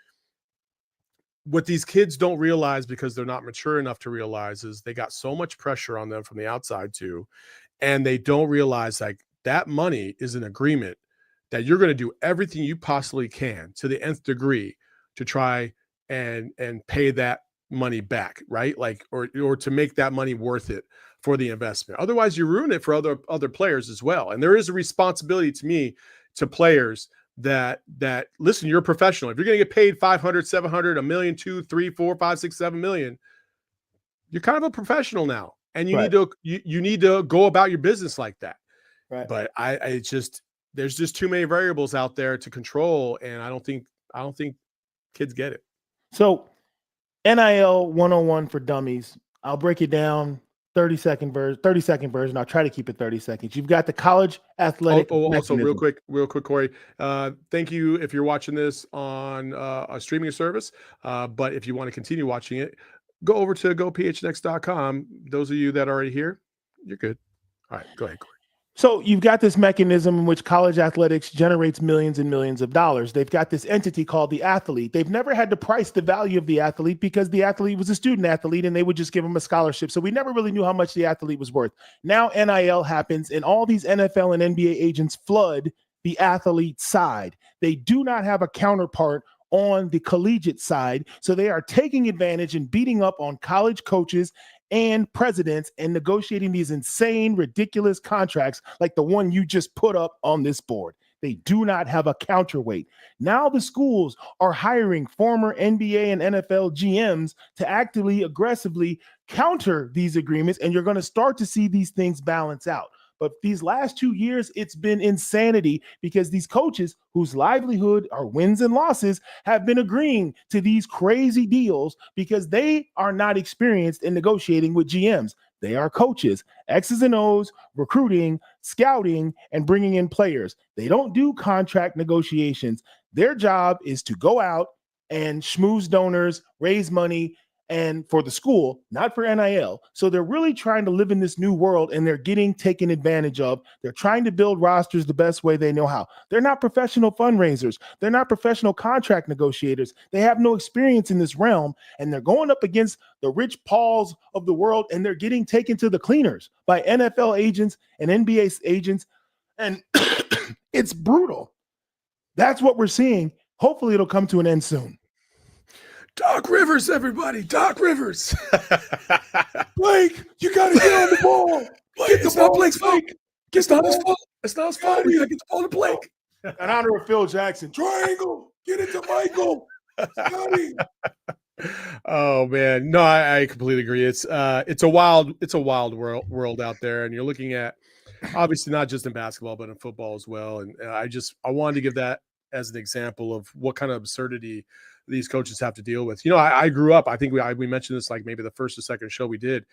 what these kids don't realize, because they're not mature enough to realize, is they got so much pressure on them from the outside too. And they don't realize, like, that money is an agreement that you're going to do everything you possibly can to the nth degree to try and pay that money back, right? Like, or to make that money worth it for the investment. Otherwise, you ruin it for other players as well. And there is a responsibility to me, to players, that listen, you're a professional. If you're going to get paid 500, 700, $1 million, 2, 3, 4, 5, 6, 7 million, you're kind of a professional now. And you need to go about your business like that. Right. But there's just too many variables out there to control. And I don't think kids get it. So NIL 101 for dummies. I'll break it down. 30-second version. I'll try to keep it 30 seconds. You've got the college athletic. Also real quick, Corey. Thank you if you're watching this on a streaming service. But if you want to continue watching it, go over to gophnx.com. Those of you that are already here, you're good. All right, go ahead, Corey. So you've got this mechanism in which college athletics generates millions and millions of dollars. They've got this entity called the athlete. They've never had to price the value of the athlete because the athlete was a student athlete and they would just give him a scholarship. So we never really knew how much the athlete was worth. Now NIL happens and all these NFL and NBA agents flood the athlete side. They do not have a counterpart on the collegiate side. So they are taking advantage and beating up on college coaches and presidents and negotiating these insane, ridiculous contracts like the one you just put up on this board. They do not have a counterweight. Now the schools are hiring former NBA and NFL GMs to actively, aggressively counter these agreements, and you're going to start to see these things balance out. But these last 2 years, it's been insanity because these coaches whose livelihood are wins and losses have been agreeing to these crazy deals because they are not experienced in negotiating with GMs. They are coaches, X's and O's, recruiting, scouting, and bringing in players. They don't do contract negotiations. Their job is to go out and schmooze donors, raise money, and for the school, not for NIL. So they're really trying to live in this new world, and they're getting taken advantage of. They're trying to build rosters the best way they know how. They're not professional fundraisers. They're not professional contract negotiators. They have no experience in this realm, and they're going up against the Rich Pauls of the world, and they're getting taken to the cleaners by NFL agents and NBA agents, and it's brutal. That's what we're seeing. Hopefully it'll come to an end soon. Doc Rivers, everybody. Doc Rivers. Blake, you got to get on the ball. Blake, it's not Blake's fault. It's not his fault. It's not his fault. We got to get the ball to Blake. In honor of Phil Jackson. Triangle. Get it to Michael. Scotty. Oh man, no, I completely agree. It's a wild world out there, and you're looking at obviously not just in basketball but in football as well. And I wanted to give that as an example of what kind of absurdity these coaches have to deal with. You know, I grew up. I think we mentioned this like maybe the first or second show we did.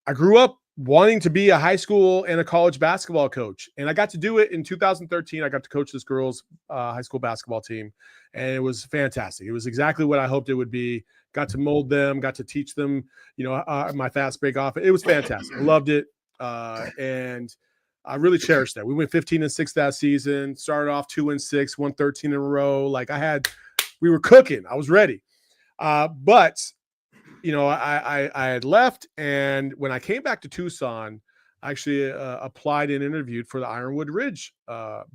I grew up wanting to be a high school and a college basketball coach, and I got to do it in 2013. I got to coach this girls' high school basketball team, and it was fantastic. It was exactly what I hoped it would be. Got to mold them, got to teach them, you know, my fast break off. It was fantastic. I loved it, and I really cherished that. We went 15-6 that season. Started off 2-6, won 13 in a row. Like we were cooking. I was ready, but you know, I had left, and when I came back to Tucson, I actually applied and interviewed for the Ironwood Ridge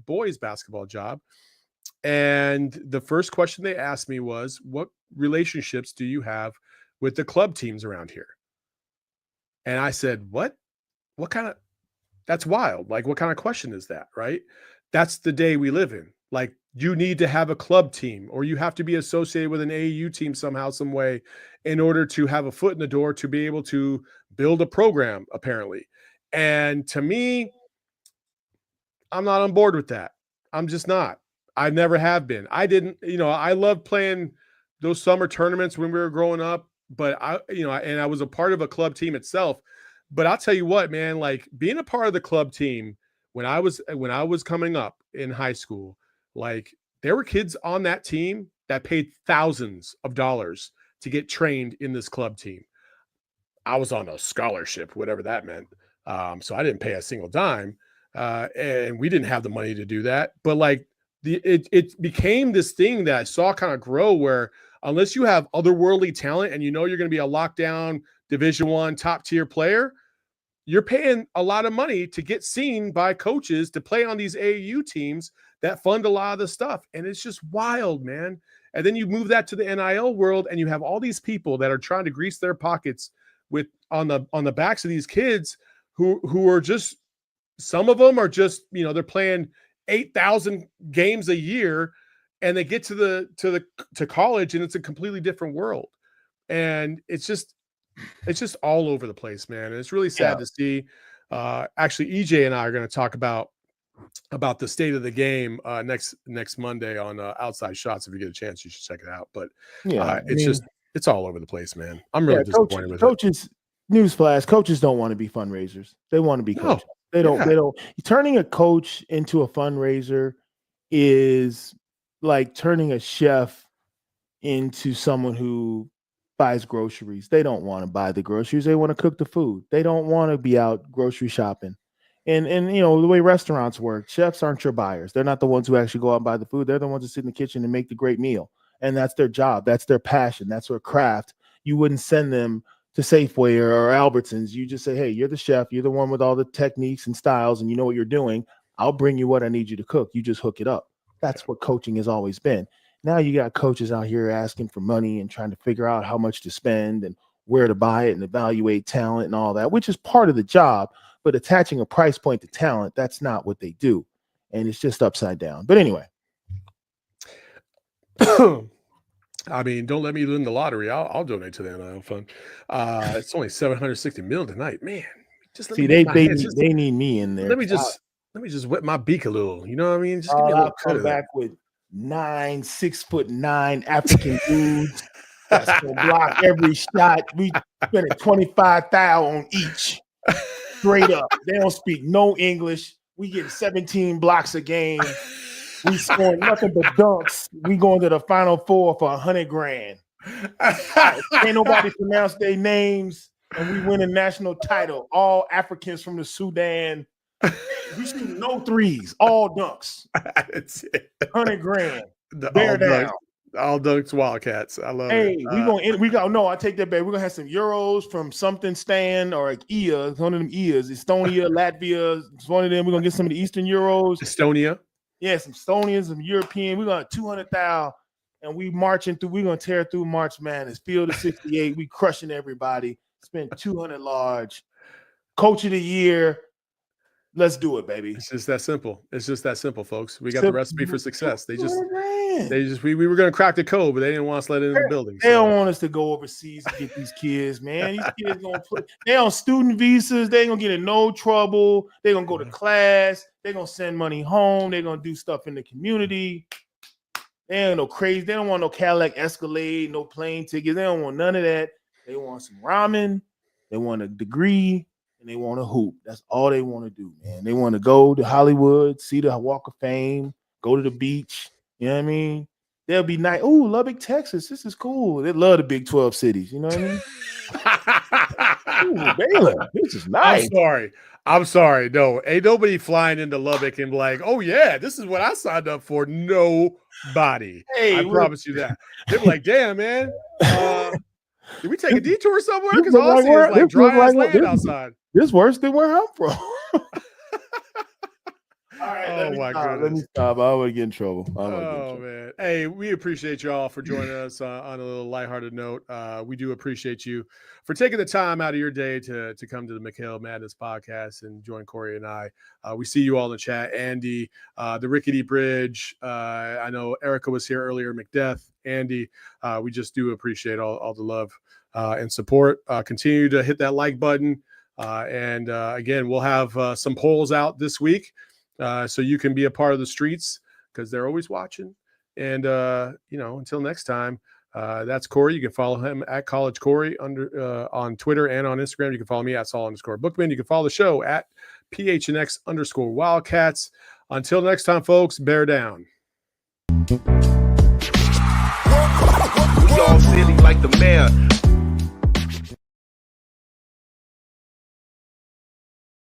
boys basketball job. And the first question they asked me was, what relationships do you have with the club teams around here? And I said, what kind of, that's wild. Like, what kind of question is that? Right? That's the day we live in. Like, you need to have a club team, or you have to be associated with an AAU team somehow, some way, in order to have a foot in the door to be able to build a program, apparently. And to me, I'm not on board with that. I'm just not. I never have been. I didn't, you know, I loved playing those summer tournaments when we were growing up, but and I was a part of a club team itself. But I'll tell you what, man, like being a part of the club team when I was coming up in high school, like there were kids on that team that paid thousands of dollars to get trained in this club team. I was on a scholarship, whatever that meant. So I didn't pay a single dime, and we didn't have the money to do that. But like it became this thing that I saw kind of grow where unless you have otherworldly talent and you know you're going to be a lockdown Division I top tier player, you're paying a lot of money to get seen by coaches to play on these AAU teams that fund a lot of the stuff. And it's just wild, man. And then you move that to the NIL world and you have all these people that are trying to grease their pockets with on the backs of these kids who are just, some of them are just, you know, they're playing 8,000 games a year and they get to college and it's a completely different world. And it's just all over the place, man. And it's really sad to see. Actually, EJ and I are going to talk about the state of the game next Monday on Outside Shots. If you get a chance, you should check it out. But it's all over the place, man. I'm really disappointed with coaches. Newsflash: coaches don't want to be fundraisers. They want to be coaches. No. They don't. Turning a coach into a fundraiser is like turning a chef into someone who buys groceries. They don't want to buy the groceries. They want to cook the food. They don't want to be out grocery shopping. And you know, the way restaurants work, chefs aren't your buyers. They're not the ones who actually go out and buy the food. They're the ones who sit in the kitchen and make the great meal. And that's their job. That's their passion. That's their craft. You wouldn't send them to Safeway or Albertsons. You just say, hey, you're the chef. You're the one with all the techniques and styles, and you know what you're doing. I'll bring you what I need you to cook. You just hook it up. That's what coaching has always been. Now you got coaches out here asking for money and trying to figure out how much to spend and where to buy it and evaluate talent and all that, which is part of the job. But attaching a price point to talent, that's not what they do. and it's just upside down. But anyway. I mean, don't let me win the lottery. I'll donate to the NIL fund. It's only $760 million tonight, man. Just let See, me they need me in there. Let me just wet my beak a little. You know what I mean? Just give me a I'll little come back with 6'9" African dudes that's gonna block every shot. We spending $25,000 on each. Straight up. They don't speak no English. We get 17 blocks a game. We scoring nothing but dunks. We going to the Final Four for $100,000. Ain't nobody pronounce their names, and we win a national title. All Africans from the Sudan. We shoot no threes, all dunks. That's it. $100,000. Bear down. All dunks, Wildcats. I love it. I take that back. We're gonna have some Euros from something stand or like EA, one of them EAs, Estonia, Latvia. It's one of them. We're gonna get some of the Eastern Euros. Estonia. Yeah, some Estonians, some European. We're gonna 200,000, and we marching through. We're gonna tear through March Madness. Field of 68. We crushing everybody. Spend 200 large. Coach of the year. Let's do it, baby. It's just that simple. It's just that simple, folks. We got the recipe for success. We were going to crack the code, but they didn't want us to let it in the building. They don't want us to go overseas and get these kids, man. These kids gonna play. They on student visas. They ain't gonna get in no trouble. They gonna go to class. They gonna send money home. They gonna do stuff in the community. They ain't no crazy. They don't want no Cadillac Escalade, no plane tickets. They don't want none of that. They want some ramen. They want a degree. And they want to hoop. That's all they want to do, man. They want to go to Hollywood, see the Walk of Fame, go to the beach. You know what I mean? They'll be nice. Oh, Lubbock, Texas. This is cool. They love the Big 12 cities. You know what I mean? Ooh, Baylor. This is nice. I'm sorry. No, ain't nobody flying into Lubbock and be like, oh, yeah, this is what I signed up for. Nobody. I promise you that. They're like, damn, man. Did we take a detour somewhere? Because all I see is like dry ass land outside. This worse than where I'm from. All right, let me stop. I would get in trouble. Man. Hey, we appreciate you all for joining us on a little lighthearted note. We do appreciate you for taking the time out of your day to come to the McKale Madness podcast and join Corey and I. We see you all in the chat. Andy, the Rickety Bridge. I know Erica was here earlier. McDeath, Andy. We just do appreciate all the love and support. Continue to hit that like button. And again, we'll have some polls out this week. So you can be a part of the streets because they're always watching. And, until next time, that's Corey. You can follow him at College Corey on Twitter and on Instagram. You can follow me at Saul_Bookman. You can follow the show at PHNX_Wildcats. Until next time, folks, bear down. We all silly like the mayor.